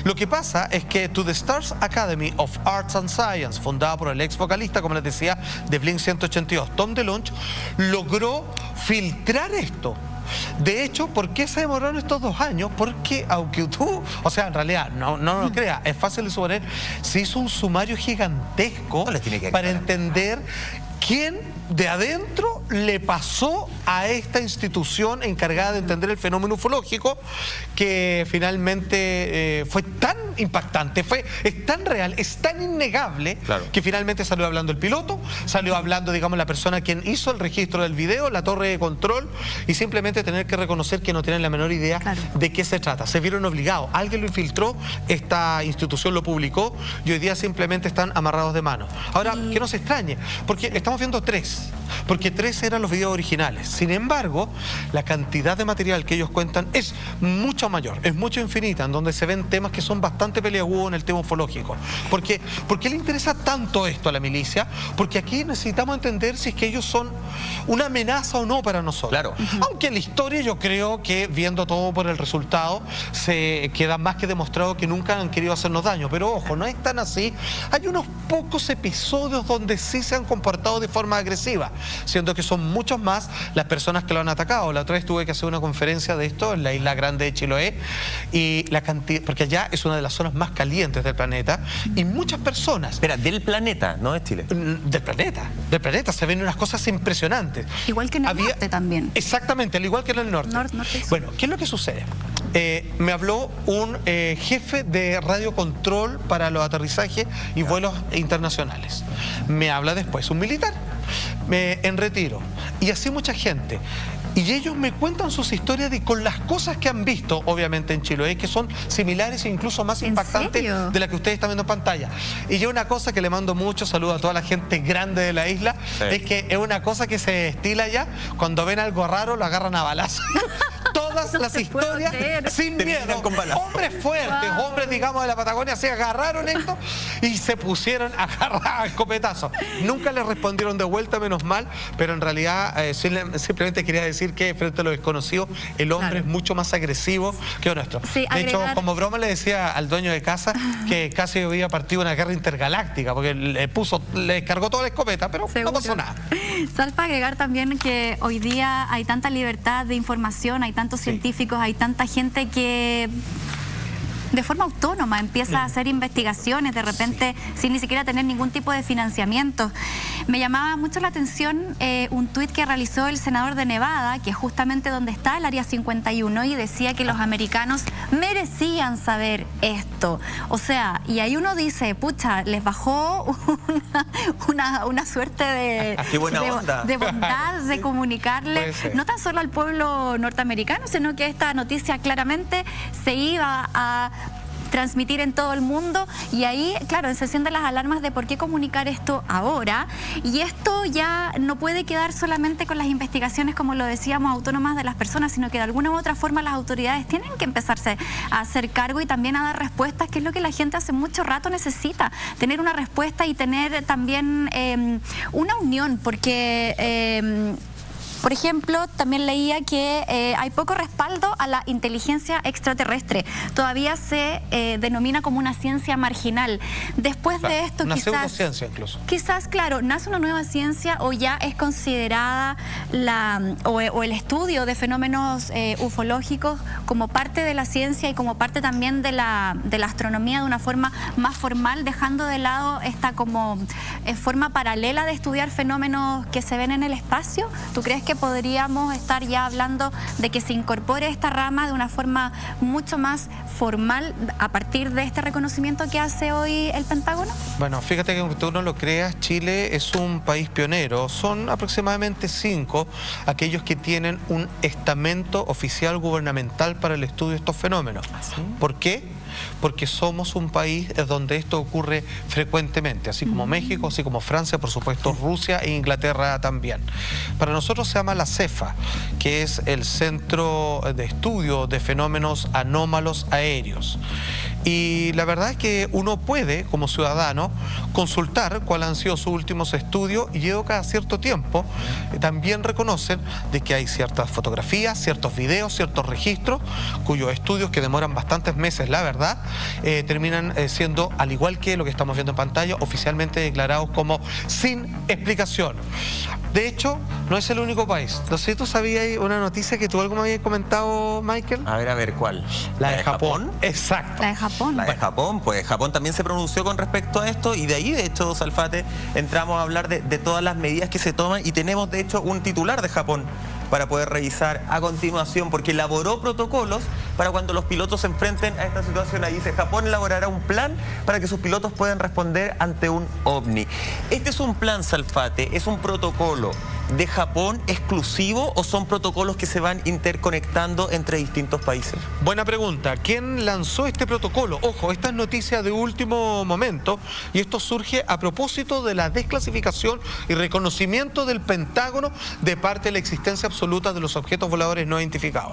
Lo que pasa es que To The Stars Academy of Arts and Science, fundada por el ex vocalista, como les decía, de Blink 182, Tom DeLonge, logró filtrar esto. De hecho, ¿por qué se demoraron estos 2 años? Porque aunque tú, o sea, en realidad, no lo creas, es fácil de suponer, se hizo un sumario gigantesco para entender quién de adentro le pasó a esta institución encargada de entender el fenómeno ufológico, que finalmente fue tan impactante, es tan real, es tan innegable, que finalmente salió hablando el piloto, salió hablando, digamos, la persona quien hizo el registro del video, la torre de control, y simplemente tener que reconocer que no tienen la menor idea de qué se trata. Se vieron obligados, alguien lo infiltró, esta institución lo publicó y hoy día simplemente están amarrados de mano. Ahora, que no se extrañe, porque estamos viendo 3, porque 3 eran los videos originales. Sin embargo, la cantidad de material que ellos cuentan es mucho mayor, es mucho infinita, en donde se ven temas que son bastante peliagudos en el tema ufológico. ¿Por qué le interesa tanto esto a la milicia? Porque aquí necesitamos entender si es que ellos son una amenaza o no para nosotros. Claro. Aunque en la historia yo creo que, viendo todo por el resultado, se queda más que demostrado que nunca han querido hacernos daño. Pero ojo, no es tan así. Hay unos pocos episodios donde sí se han comportado de forma agresiva, siendo que son muchos más las personas que lo han atacado. La otra vez tuve que hacer una conferencia de esto en la isla grande de Chiloé, y la cantidad, porque allá es una de las zonas más calientes del planeta, y muchas personas... Espera, del planeta, no de Chile. Del planeta, se ven unas cosas impresionantes. Igual que en el norte también. Exactamente, al igual que en el norte. Bueno, ¿qué es lo que sucede? Me habló un jefe de radiocontrol para los aterrizajes y vuelos internacionales. Me habla después un militar en retiro, y así mucha gente. Y ellos me cuentan sus historias con las cosas que han visto, obviamente en Chiloé, que son similares e incluso más impactantes de la que ustedes están viendo en pantalla. Y yo una cosa que le mando mucho saludo a toda la gente grande de la isla, es que es una cosa que se estila allá, cuando ven algo raro lo agarran a balazo. Todas las historias sin miedo. Hombres fuertes, hombres, digamos, de la Patagonia, se agarraron esto y se pusieron a agarrar a escopetazo. Nunca les respondieron de vuelta, menos mal, pero en realidad simplemente quería decir que frente a lo desconocido, el hombre es mucho más agresivo que nuestro. Sí, de hecho, como broma le decía al dueño de casa que casi había partido una guerra intergaláctica, porque le cargó toda la escopeta, pero no pasó nada. Salfa, agregar también que hoy día hay tanta libertad de información, hay tantos científicos, hay tanta gente que de forma autónoma empieza a hacer investigaciones de repente sin ni siquiera tener ningún tipo de financiamiento. Me llamaba mucho la atención un tuit que realizó el senador de Nevada, que es justamente donde está el Área 51, y decía que los americanos merecían saber esto. O sea, y ahí uno dice, pucha, les bajó una suerte de bondad de comunicarle, no tan solo al pueblo norteamericano, sino que esta noticia claramente se iba a transmitir en todo el mundo, y ahí, claro, se encienden las alarmas de por qué comunicar esto ahora, y esto ya no puede quedar solamente con las investigaciones, como lo decíamos, autónomas de las personas, sino que de alguna u otra forma las autoridades tienen que empezarse a hacer cargo y también a dar respuestas, que es lo que la gente hace mucho rato necesita, tener una respuesta y tener también una unión, porque Por ejemplo, también leía que hay poco respaldo a la inteligencia extraterrestre. Todavía se denomina como una ciencia marginal. Después de esto, una quizás... pseudociencia incluso. Quizás, claro, nace una nueva ciencia o ya es considerada o el estudio de fenómenos ufológicos como parte de la ciencia y como parte también de la astronomía de una forma más formal, dejando de lado esta como forma paralela de estudiar fenómenos que se ven en el espacio. ¿Tú crees que podríamos estar ya hablando de que se incorpore esta rama de una forma mucho más formal a partir de este reconocimiento que hace hoy el Pentágono? Bueno, fíjate que aunque tú no lo creas, Chile es un país pionero. Son aproximadamente 5 aquellos que tienen un estamento oficial gubernamental para el estudio de estos fenómenos. ¿Sí? ¿Por qué? Porque somos un país donde esto ocurre frecuentemente, así como México, así como Francia, por supuesto Rusia e Inglaterra también. Para nosotros se llama la CEFA, que es el Centro de Estudio de Fenómenos Anómalos Aéreos. Y la verdad es que uno puede, como ciudadano, consultar cuáles han sido sus últimos estudios y ellos cada cierto tiempo también reconocen de que hay ciertas fotografías, ciertos videos, ciertos registros, cuyos estudios que demoran bastantes meses, la verdad, terminan siendo, al igual que lo que estamos viendo en pantalla, oficialmente declarados como sin explicación. De hecho, no es el único país. No sé si tú sabías una noticia que tú algo me habías comentado, Michael. A ver, ¿cuál? La de Japón. Exacto. La de Japón. La de Japón, pues Japón también se pronunció con respecto a esto y de ahí, de hecho, Salfate, entramos a hablar de todas las medidas que se toman y tenemos, de hecho, un titular de Japón para poder revisar a continuación, porque elaboró protocolos para cuando los pilotos se enfrenten a esta situación. Ahí dice, Japón elaborará un plan para que sus pilotos puedan responder ante un ovni. Este es un plan, Salfate, es un protocolo de Japón exclusivo o son protocolos que se van interconectando entre distintos países? Buena pregunta. ¿Quién lanzó este protocolo? Ojo, esta es noticia de último momento y esto surge a propósito de la desclasificación y reconocimiento del Pentágono de parte de la existencia absoluta de los objetos voladores no identificados.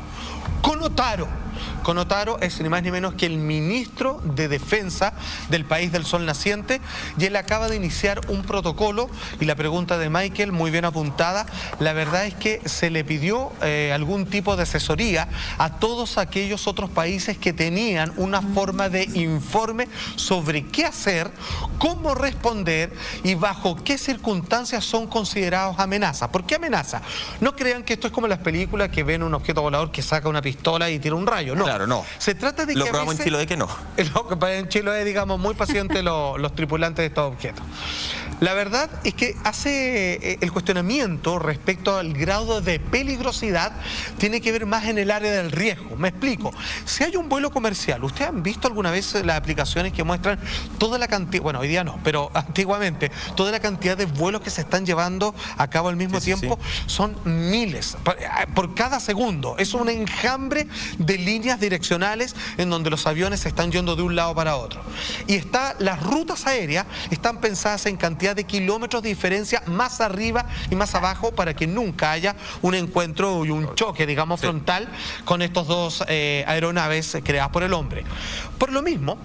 Conotaro es ni más ni menos que el ministro de Defensa del país del Sol Naciente y él acaba de iniciar un protocolo y la pregunta de Michael, muy bien apuntada, la verdad es que se le pidió algún tipo de asesoría a todos aquellos otros países que tenían una forma de informe sobre qué hacer, cómo responder y bajo qué circunstancias son considerados amenazas. ¿Por qué amenaza? No crean que esto es como las películas que ven un objeto volador que saca una pistola y tira un rayo. No. Claro, no. Se trata de lo que probamos en Chiloé que no. En Chiloé, digamos, muy pacientes los tripulantes de estos objetos. La verdad es que hace el cuestionamiento respecto al grado de peligrosidad tiene que ver más en el área del riesgo. Me explico. Si hay un vuelo comercial, ¿ustedes han visto alguna vez las aplicaciones que muestran toda la cantidad, bueno, hoy día no, pero antiguamente, toda la cantidad de vuelos que se están llevando a cabo al mismo tiempo? Son miles por cada segundo. Es un enjambre de líneas direccionales en donde los aviones se están yendo de un lado para otro. Y las rutas aéreas están pensadas en cantidad de kilómetros de diferencia más arriba y más abajo para que nunca haya un encuentro y un choque, digamos, frontal con estos dos aeronaves creadas por el hombre. Por lo mismo,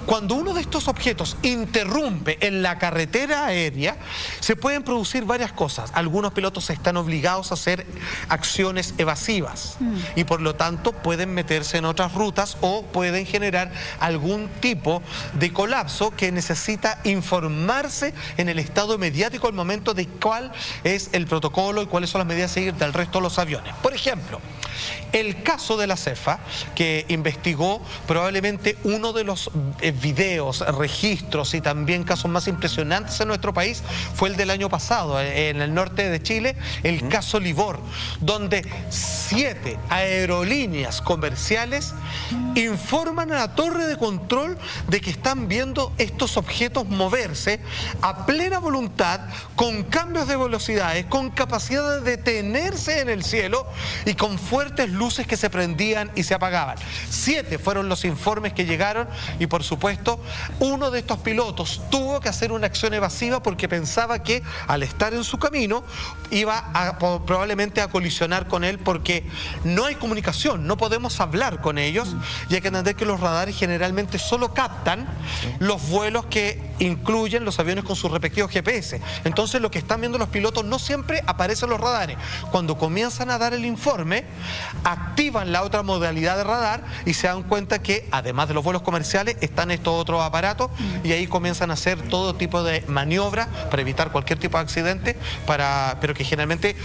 cuando uno de estos objetos interrumpe en la carretera aérea, se pueden producir varias cosas. Algunos pilotos están obligados a hacer acciones evasivas y por lo tanto pueden meterse en otras rutas o pueden generar algún tipo de colapso que necesita informarse en el estado mediático al momento de cuál es el protocolo y cuáles son las medidas a seguir del resto de los aviones. Por ejemplo, el caso de la CEFA, que investigó probablemente uno de los videos, registros y también casos más impresionantes en nuestro país, fue el del año pasado, en el norte de Chile, el caso Libor, donde 7 aerolíneas comerciales informan a la torre de control de que están viendo estos objetos moverse a plena voluntad, con cambios de velocidades, con capacidad de detenerse en el cielo y con fuertes luces que se prendían y se apagaban. 7 fueron los informes que llegaron y por supuesto uno de estos pilotos tuvo que hacer una acción evasiva porque pensaba que al estar en su camino iba probablemente a colisionar con él porque no hay comunicación, no podemos hablar con ellos y hay que entender que los radares generalmente solo captan los vuelos que incluyen los aviones con sus respectivos GPS. Entonces lo que están viendo los pilotos no siempre aparece en los radares. Cuando comienzan a dar el informe, activan la otra modalidad de radar y se dan cuenta que además de los vuelos comerciales están estos otros aparatos y ahí comienzan a hacer todo tipo de maniobras para evitar cualquier tipo de accidente, pero que generalmente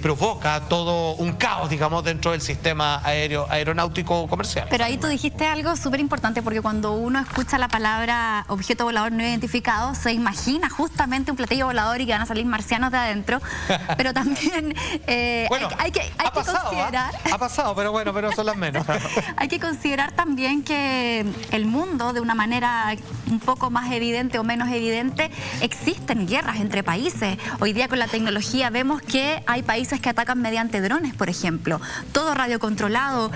provoca todo un caos, digamos, dentro del sistema aeronáutico comercial. Pero ahí tú dijiste algo súper importante, porque cuando uno escucha la palabra objeto volador no identificado, se imagina justamente un platillo volador y que van a salir marcianos de adentro, pero también bueno, hay que considerar... Ha pasado, pero bueno, pero son las menos. Hay que considerar también que el mundo, de una manera un poco más evidente o menos evidente, existen guerras entre países. Hoy día con la tecnología vemos que hay países que atacan mediante drones, por ejemplo. Todo radiocontrolado.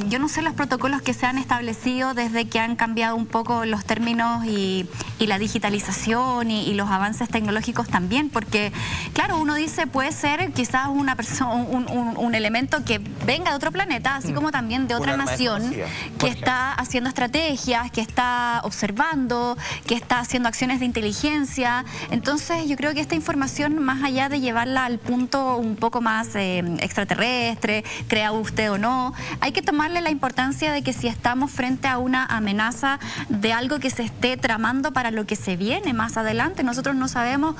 Yo no sé los protocolos que se han establecido desde que han cambiado un poco los términos y la digitalización y los avances tecnológicos también, porque claro, uno dice puede ser quizás una persona, un elemento que venga de otro planeta, así como también de otra nación que está haciendo estrategias, que está observando, que está haciendo acciones de inteligencia. Entonces yo creo que esta información, más allá de llevarla al punto un poco más extraterrestre, crea usted o no, hay que tomarle la importancia de que si estamos frente a una amenaza de algo que se esté tramando para lo que se viene más adelante, nosotros no sabemos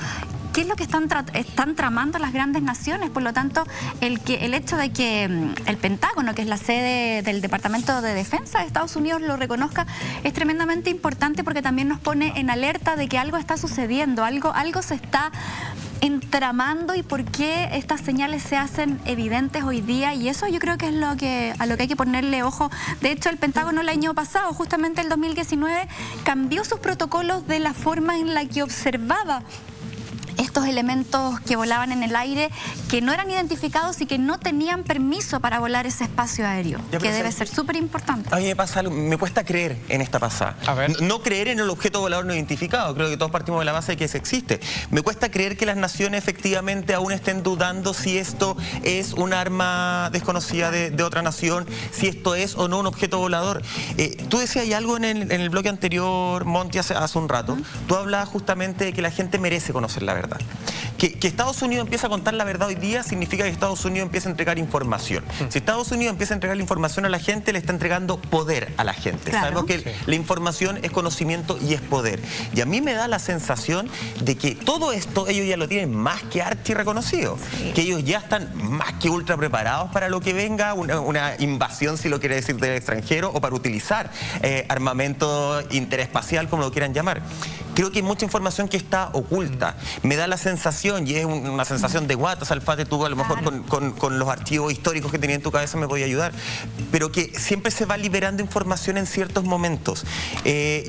qué es lo que están tramando las grandes naciones. Por lo tanto, el hecho de que el Pentágono, que es la sede del Departamento de Defensa de Estados Unidos, lo reconozca, es tremendamente importante, porque también nos pone en alerta de que algo está sucediendo, algo se está entramando, y por qué estas señales se hacen evidentes hoy día, y eso yo creo que es a lo que hay que ponerle ojo. De hecho, el Pentágono el año pasado, justamente el 2019, cambió sus protocolos de la forma en la que observaba estos elementos que volaban en el aire, que no eran identificados y que no tenían permiso para volar ese espacio aéreo, que debe ser súper importante. A mí me pasa algo, me cuesta creer en esta pasada. No creer en el objeto volador no identificado. Creo que todos partimos de la base de que ese existe. Me cuesta creer que las naciones efectivamente aún estén dudando si esto es un arma desconocida de otra nación, si esto es o no un objeto volador. Tú decías algo en el bloque anterior, Monty, hace un rato. Tú hablabas justamente de que la gente merece conocer la verdad. Que Estados Unidos empieza a contar la verdad hoy día significa que Estados Unidos empieza a entregar información. Si Estados Unidos empieza a entregar la información a la gente, le está entregando poder a la gente. Claro. Sabemos que la información es conocimiento y es poder. Y a mí me da la sensación de que todo esto ellos ya lo tienen más que archi reconocido. Sí. Que ellos ya están más que ultra preparados para lo que venga, una invasión, si lo quiere decir, del extranjero, o para utilizar armamento interespacial, como lo quieran llamar. Creo que hay mucha información que está oculta. Me da la sensación, y es una sensación de guatas, Alfate, tú a lo mejor con los archivos históricos que tenía en tu cabeza me podía ayudar, pero que siempre se va liberando información en ciertos momentos.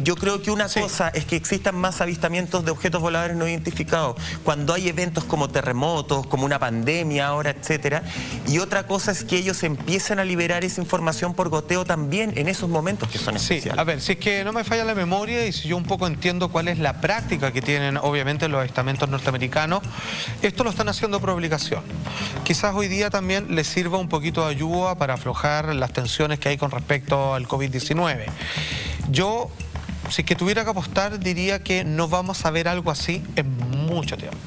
Yo creo que una cosa es que existan más avistamientos de objetos voladores no identificados cuando hay eventos como terremotos, como una pandemia ahora, etcétera, y otra cosa es que ellos empiecen a liberar esa información por goteo también en esos momentos que son especiales. A ver, si es que no me falla la memoria y si yo un poco entiendo cuál es la práctica que tienen obviamente los estamentos norteamericanos, esto lo están haciendo por obligación. Quizás hoy día también les sirva un poquito de ayuda para aflojar las tensiones que hay con respecto al COVID-19. Yo, si es que tuviera que apostar, diría que no vamos a ver algo así en mucho tiempo.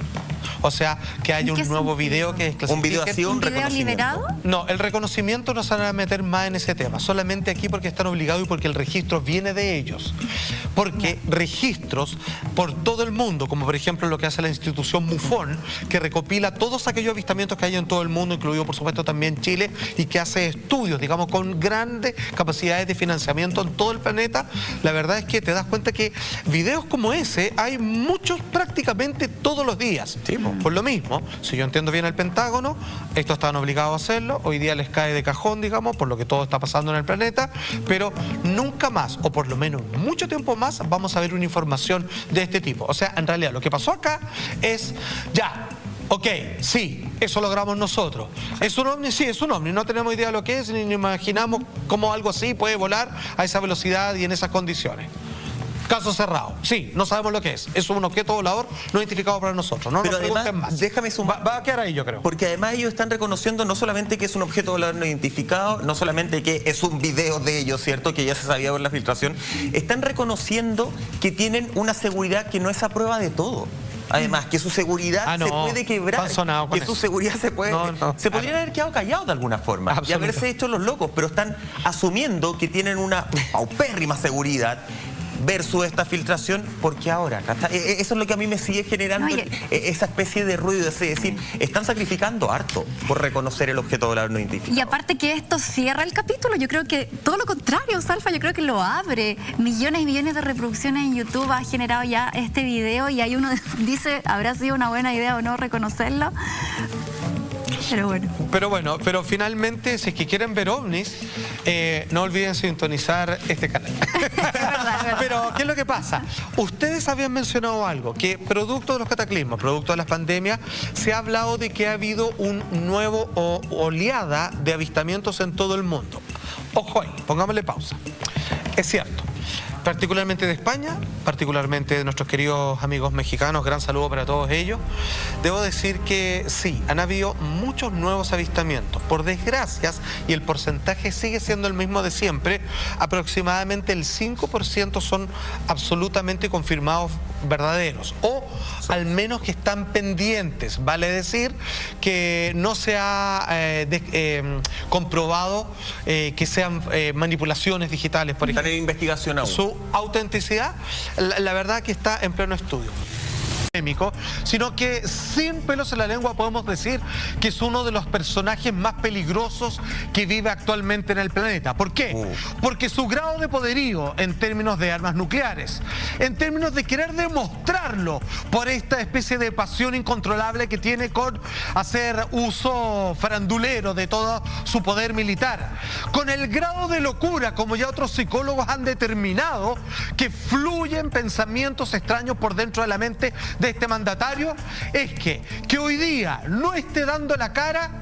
O sea, que haya un nuevo video que desclasifique. ¿Un video así o un reconocimiento? ¿Liberado? No, el reconocimiento no se van a meter más en ese tema. Solamente aquí porque están obligados y porque el registro viene de ellos. Porque registros por todo el mundo, como por ejemplo lo que hace la institución MUFON, que recopila todos aquellos avistamientos que hay en todo el mundo, incluido por supuesto también Chile, y que hace estudios, digamos, con grandes capacidades de financiamiento en todo el planeta. La verdad es que te das cuenta que videos como ese hay muchos prácticamente todos los días. Sí, por lo mismo, si yo entiendo bien el Pentágono, estos estaban obligados a hacerlo, hoy día les cae de cajón, digamos, por lo que todo está pasando en el planeta, pero nunca más, o por lo menos mucho tiempo más, vamos a ver una información de este tipo. O sea, en realidad lo que pasó acá es, ya, ok, sí, eso logramos nosotros. ¿Es un ovni? Sí, es un ovni. No tenemos idea de lo que es, ni imaginamos cómo algo así puede volar a esa velocidad y en esas condiciones. Caso cerrado. Sí, no sabemos lo que es. Es un objeto volador no identificado para nosotros. No Pero nos además, pregunten más. déjame sumar. Va a quedar ahí, yo creo. Porque además ellos están reconociendo no solamente que es un objeto volador no identificado, no solamente que es un video de ellos, ¿cierto? Que ya se sabía por la filtración. Están reconociendo que tienen una seguridad que no es a prueba de todo. Además, que su seguridad se puede quebrar, que su seguridad se puede... se podrían haber quedado callados de alguna forma y haberse hecho los locos, pero están asumiendo que tienen una paupérrima seguridad versus esta filtración, porque ahora, eso es lo que a mí me sigue generando esa especie de ruido, es decir, están sacrificando harto por reconocer el objeto volador no identificado. Y aparte que esto cierra el capítulo, yo creo que todo lo contrario, Salfa, yo creo que lo abre. Millones y millones de reproducciones en YouTube ha generado ya este video y hay uno dice, ¿habrá sido una buena idea o no reconocerlo? Pero finalmente, si es que quieren ver ovnis, no olviden sintonizar este canal. Pero, ¿qué es lo que pasa? Ustedes habían mencionado algo, que producto de los cataclismos, producto de las pandemias, se ha hablado de que ha habido un nuevo oleada de avistamientos en todo el mundo. Ojo ahí, pongámosle pausa. Es cierto. Particularmente de España, particularmente de nuestros queridos amigos mexicanos, gran saludo para todos ellos. Debo decir que sí, han habido muchos nuevos avistamientos. Por desgracia, y el porcentaje sigue siendo el mismo de siempre, aproximadamente el 5% son absolutamente confirmados verdaderos, o al menos que están pendientes. Vale decir que no se ha comprobado que sean manipulaciones digitales, por ejemplo. Están en investigación aún. Su autenticidad, la verdad que está en pleno estudio. Sino que sin pelos en la lengua podemos decir que es uno de los personajes más peligrosos que vive actualmente en el planeta. ¿Por qué? Porque su grado de poderío en términos de armas nucleares, en términos de querer demostrarlo por esta especie de pasión incontrolable que tiene con hacer uso farandulero de todo su poder militar, con el grado de locura, como ya otros psicólogos han determinado, que fluyen pensamientos extraños por dentro de la mente de este mandatario, es que hoy día no esté dando la cara,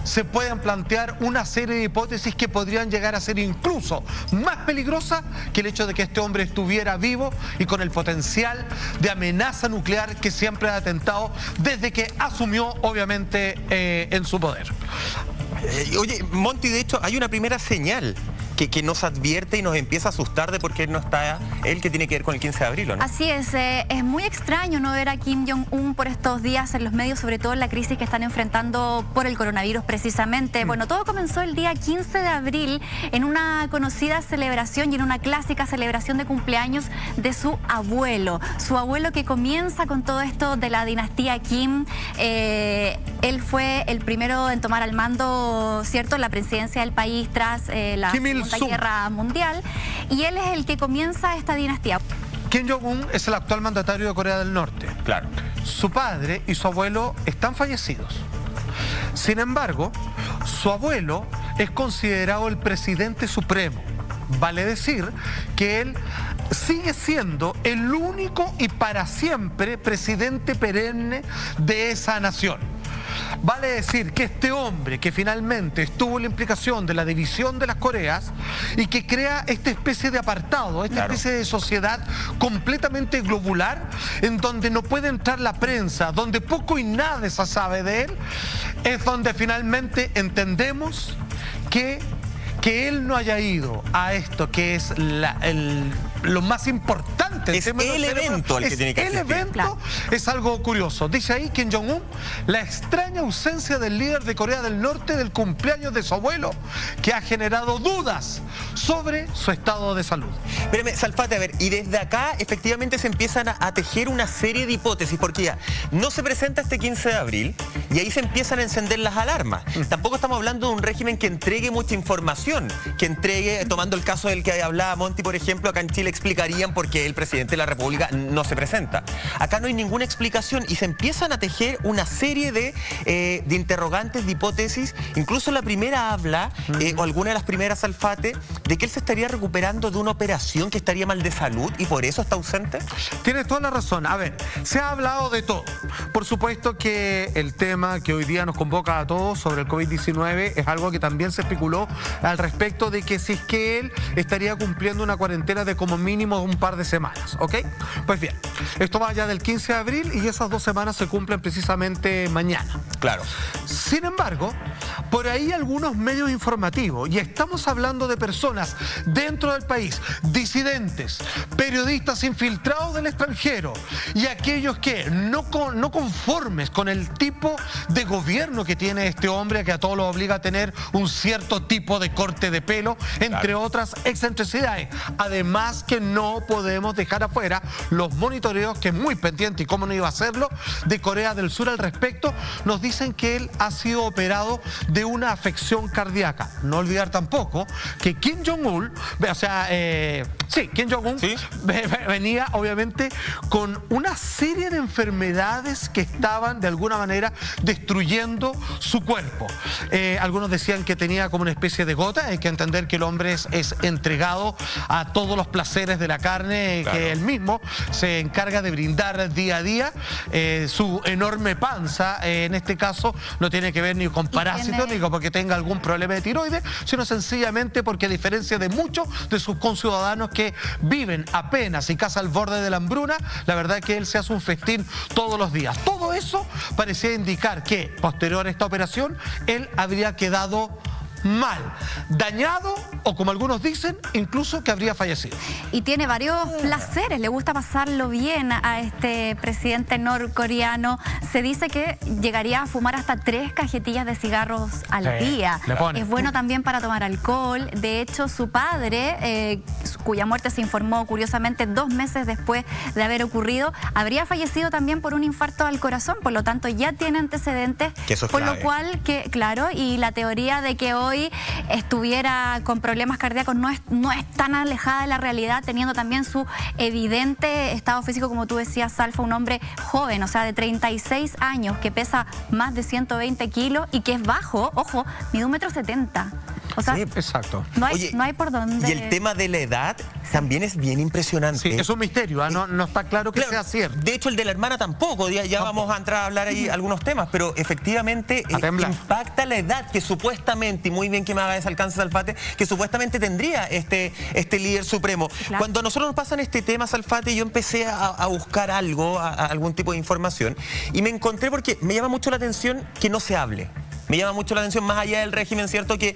se pueden plantear una serie de hipótesis que podrían llegar a ser incluso más peligrosas que el hecho de que este hombre estuviera vivo y con el potencial de amenaza nuclear que siempre ha atentado desde que asumió, obviamente, en su poder. Oye, Monty, de hecho, hay una primera señal que nos advierte y nos empieza a asustar de por qué no está él, que tiene que ver con el 15 de abril, ¿o no? Así es muy extraño no ver a Kim Jong-un por estos días en los medios, sobre todo en la crisis que están enfrentando por el coronavirus precisamente. Bueno, todo comenzó el día 15 de abril en una conocida celebración y en una clásica celebración de cumpleaños de su abuelo que comienza con todo esto de la dinastía Kim. Él fue el primero en tomar al mando, ¿cierto?, la presidencia del país tras la Segunda Guerra Mundial, y él es el que comienza esta dinastía. Kim Jong-un es el actual mandatario de Corea del Norte. Claro. Su padre y su abuelo están fallecidos. Sin embargo, su abuelo es considerado el presidente supremo. Vale decir que él sigue siendo el único y para siempre presidente perenne de esa nación. Vale decir que este hombre que finalmente estuvo en la implicación de la división de las Coreas y que crea esta especie de apartado, esta especie de sociedad completamente globular, en donde no puede entrar la prensa, donde poco y nada se sabe de él, es donde finalmente entendemos que él no haya ido a esto que es lo más importante. Es el evento al que tiene que asistir. El evento es algo curioso. Dice ahí Kim Jong-un, la extraña ausencia del líder de Corea del Norte del cumpleaños de su abuelo, que ha generado dudas sobre su estado de salud. Espérame, Salfate, a ver, y desde acá efectivamente se empiezan a tejer una serie de hipótesis, porque ya no se presenta este 15 de abril y ahí se empiezan a encender las alarmas. Tampoco estamos hablando de un régimen que entregue mucha información, que entregue, tomando el caso del que hablaba Monty, por ejemplo, acá en Chile explicarían por qué el presidente de la República no se presenta. Acá no hay ninguna explicación y se empiezan a tejer una serie de interrogantes, de hipótesis. Incluso la primera habla, o alguna de las primeras, Salfate, de que él se estaría recuperando de una operación, que estaría mal de salud y por eso está ausente. Tienes toda la razón. A ver, se ha hablado de todo. Por supuesto que el tema que hoy día nos convoca a todos sobre el COVID-19 es algo que también se especuló al respecto de que si es que él estaría cumpliendo una cuarentena de como mínimo un par de semanas, ¿ok? Pues bien, esto va ya del 15 de abril y esas 2 semanas se cumplen precisamente mañana. Claro. Sin embargo, por ahí algunos medios informativos, y estamos hablando de personas dentro del país, disidentes, periodistas infiltrados del extranjero y aquellos que no conformes con el tipo de gobierno que tiene este hombre, que a todos los obliga a tener un cierto tipo de corte de pelo, entre otras excentricidades. Además que no podemos dejar afuera los monitoreos, que es muy pendiente, y cómo no iba a hacerlo, de Corea del Sur al respecto. Nos dicen que él ha sido operado de una afección cardíaca. No olvidar tampoco que Kim Jong-un, Kim Jong-un venía obviamente con una serie de enfermedades que estaban de alguna manera destruyendo su cuerpo. Algunos decían que tenía como una especie de gota. Hay que entender que el hombre es entregado a todos los placeres de la carne, claro, que él mismo se encarga de brindar día a día. Su enorme panza, en este caso, no tiene que ver ni con parásitos, ni porque tenga algún problema de tiroides, sino sencillamente porque, a diferencia de muchos de sus conciudadanos que viven apenas y casi al borde de la hambruna, la verdad es que él se hace un festín todos los días. Todo eso parecía indicar que, posterior a esta operación, él habría quedado mal, dañado, o como algunos dicen, incluso que habría fallecido. Y tiene varios placeres, le gusta pasarlo bien a este presidente norcoreano. Se dice que llegaría a fumar hasta 3 cajetillas de cigarros al día. Es bueno también para tomar alcohol. De hecho, su padre, cuya muerte se informó curiosamente 2 meses después de haber ocurrido, habría fallecido también por un infarto al corazón. Por lo tanto, ya tiene antecedentes, por lo cual, claro, y la teoría de que hoy estuviera con problemas cardíacos no es tan alejada de la realidad, teniendo también su evidente estado físico, como tú decías, Salfa, un hombre joven, o sea, de 36 años, que pesa más de 120 kilos y que es bajo, ojo, mide 1,70 m. O sea, sí, exacto. No hay por dónde. Y el tema de la edad también es bien impresionante. Sí, es un misterio, no está claro que sea cierto. De hecho, el de la hermana tampoco, ya vamos a entrar a hablar ahí algunos temas, pero efectivamente impacta la edad que supuestamente, y muy bien que me haga ese alcance, Salfate, que supuestamente tendría este líder supremo. Claro. Cuando a nosotros nos pasan este tema, Salfate, yo empecé a buscar algún tipo de información, y me encontré, porque me llama mucho la atención que no se hable. Me llama mucho la atención, más allá del régimen, ¿cierto? Que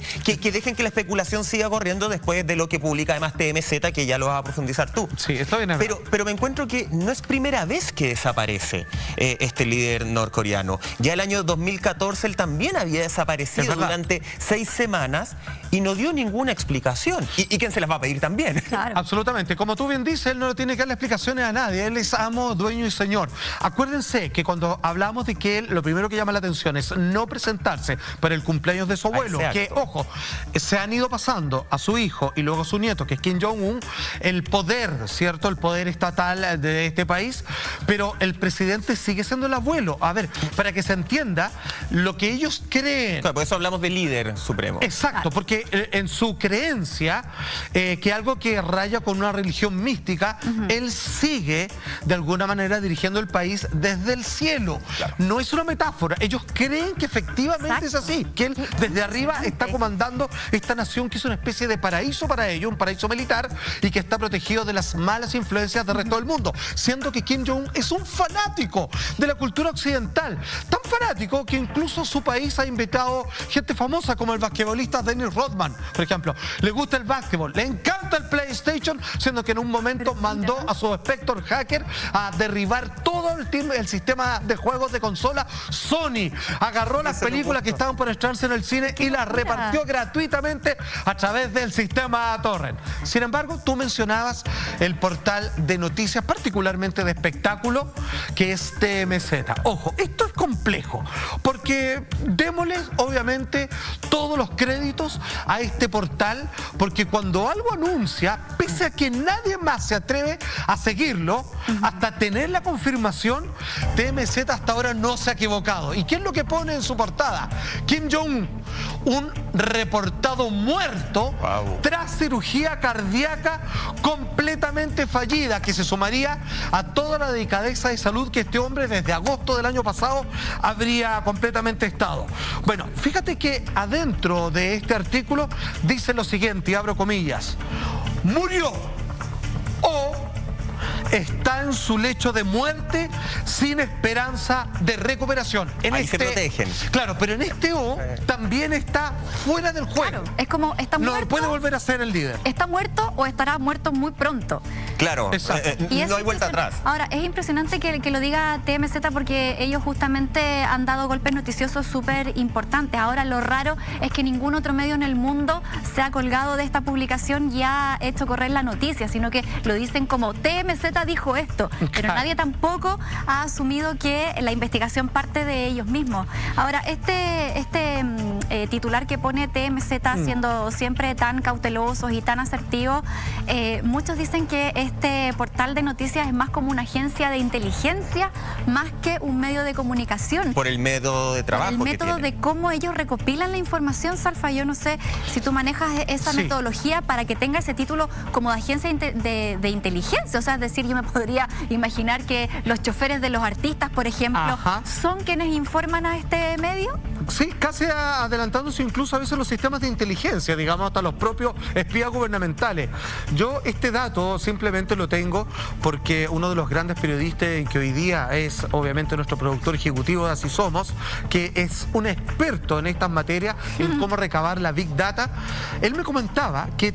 dejen que la especulación siga corriendo después de lo que publica además TMZ, que ya lo vas a profundizar tú. Sí, está bien. Pero me encuentro que no es primera vez que desaparece este líder norcoreano. Ya el año 2014 él también había desaparecido durante 6 semanas y no dio ninguna explicación. ¿Y quién se las va a pedir también? Claro. Absolutamente. Como tú bien dices, él no tiene que darle explicaciones a nadie. Él es amo, dueño y señor. Acuérdense que cuando hablamos de que él, lo primero que llama la atención es no presentarse para el cumpleaños de su abuelo, que, ojo, se han ido pasando a su hijo y luego a su nieto, que es Kim Jong-un, el poder, ¿cierto? El poder estatal de este país, pero el presidente sigue siendo el abuelo. A ver, para que se entienda lo que ellos creen. Claro, por eso hablamos de líder supremo. Exacto, porque en su creencia, que algo que raya con una religión mística, él sigue de alguna manera dirigiendo el país desde el cielo. Claro. No es una metáfora, ellos creen que efectivamente es así, que él desde arriba está comandando esta nación que es una especie de paraíso para ellos, un paraíso militar, y que está protegido de las malas influencias del resto del mundo, siendo que Kim Jong-un es un fanático de la cultura occidental, tan fanático que incluso su país ha invitado gente famosa como el basquetbolista Dennis Rodman, por ejemplo. Le gusta el básquetbol, le encanta el PlayStation, siendo que en un momento mandó a su Spectre hacker a derribar todo el sistema de juegos de consola Sony, agarró las películas que estaban por estrenarse en el cine y las repartió gratuitamente a través del sistema torrent. Sin embargo, tú mencionabas el portal de noticias, particularmente de espectáculo, que es TMZ. Ojo, esto es complejo, porque démosle obviamente todos los créditos a este portal, porque cuando algo anuncia, pese a que nadie más se atreve a seguirlo, hasta tener la confirmación, TMZ hasta ahora no se ha equivocado. ¿Y qué es lo que pone en su portada? Kim Jong-un, un reportado muerto tras cirugía cardíaca completamente fallida, que se sumaría a toda la delicadeza de salud que este hombre desde agosto del año pasado habría completamente estado. Bueno, fíjate que adentro de este artículo dice lo siguiente, y abro comillas: murió está en su lecho de muerte sin esperanza de recuperación. Ahí se protegen. Claro, pero en este O también está fuera del juego. Claro, es como está muerto. No puede volver a ser el líder. ¿Está muerto o estará muerto muy pronto? Claro, Y no hay vuelta atrás. Ahora, es impresionante que lo diga TMZ porque ellos justamente han dado golpes noticiosos súper importantes. Ahora, lo raro es que ningún otro medio en el mundo se ha colgado de esta publicación y ha hecho correr la noticia, sino que lo dicen como TMZ dijo esto, pero nadie tampoco ha asumido que la investigación parte de ellos mismos. Ahora, este titular que pone TMZ siendo siempre tan cautelosos y tan asertivos, muchos dicen que este portal de noticias es más como una agencia de inteligencia más que un medio de comunicación. Por el método de trabajo. Por el método de cómo ellos recopilan la información, Salfa. Yo no sé si tú manejas esa metodología para que tenga ese título como de agencia de inteligencia. O sea, es decir, yo me podría imaginar que los choferes de los artistas, por ejemplo, son quienes informan a este medio. Sí, casi adelantándose incluso a veces los sistemas de inteligencia, digamos, hasta los propios espías gubernamentales. Yo este dato simplemente lo tengo porque uno de los grandes periodistas que hoy día es obviamente nuestro productor ejecutivo de Así Somos, que es un experto en estas materias, en cómo recabar la Big Data, él me comentaba que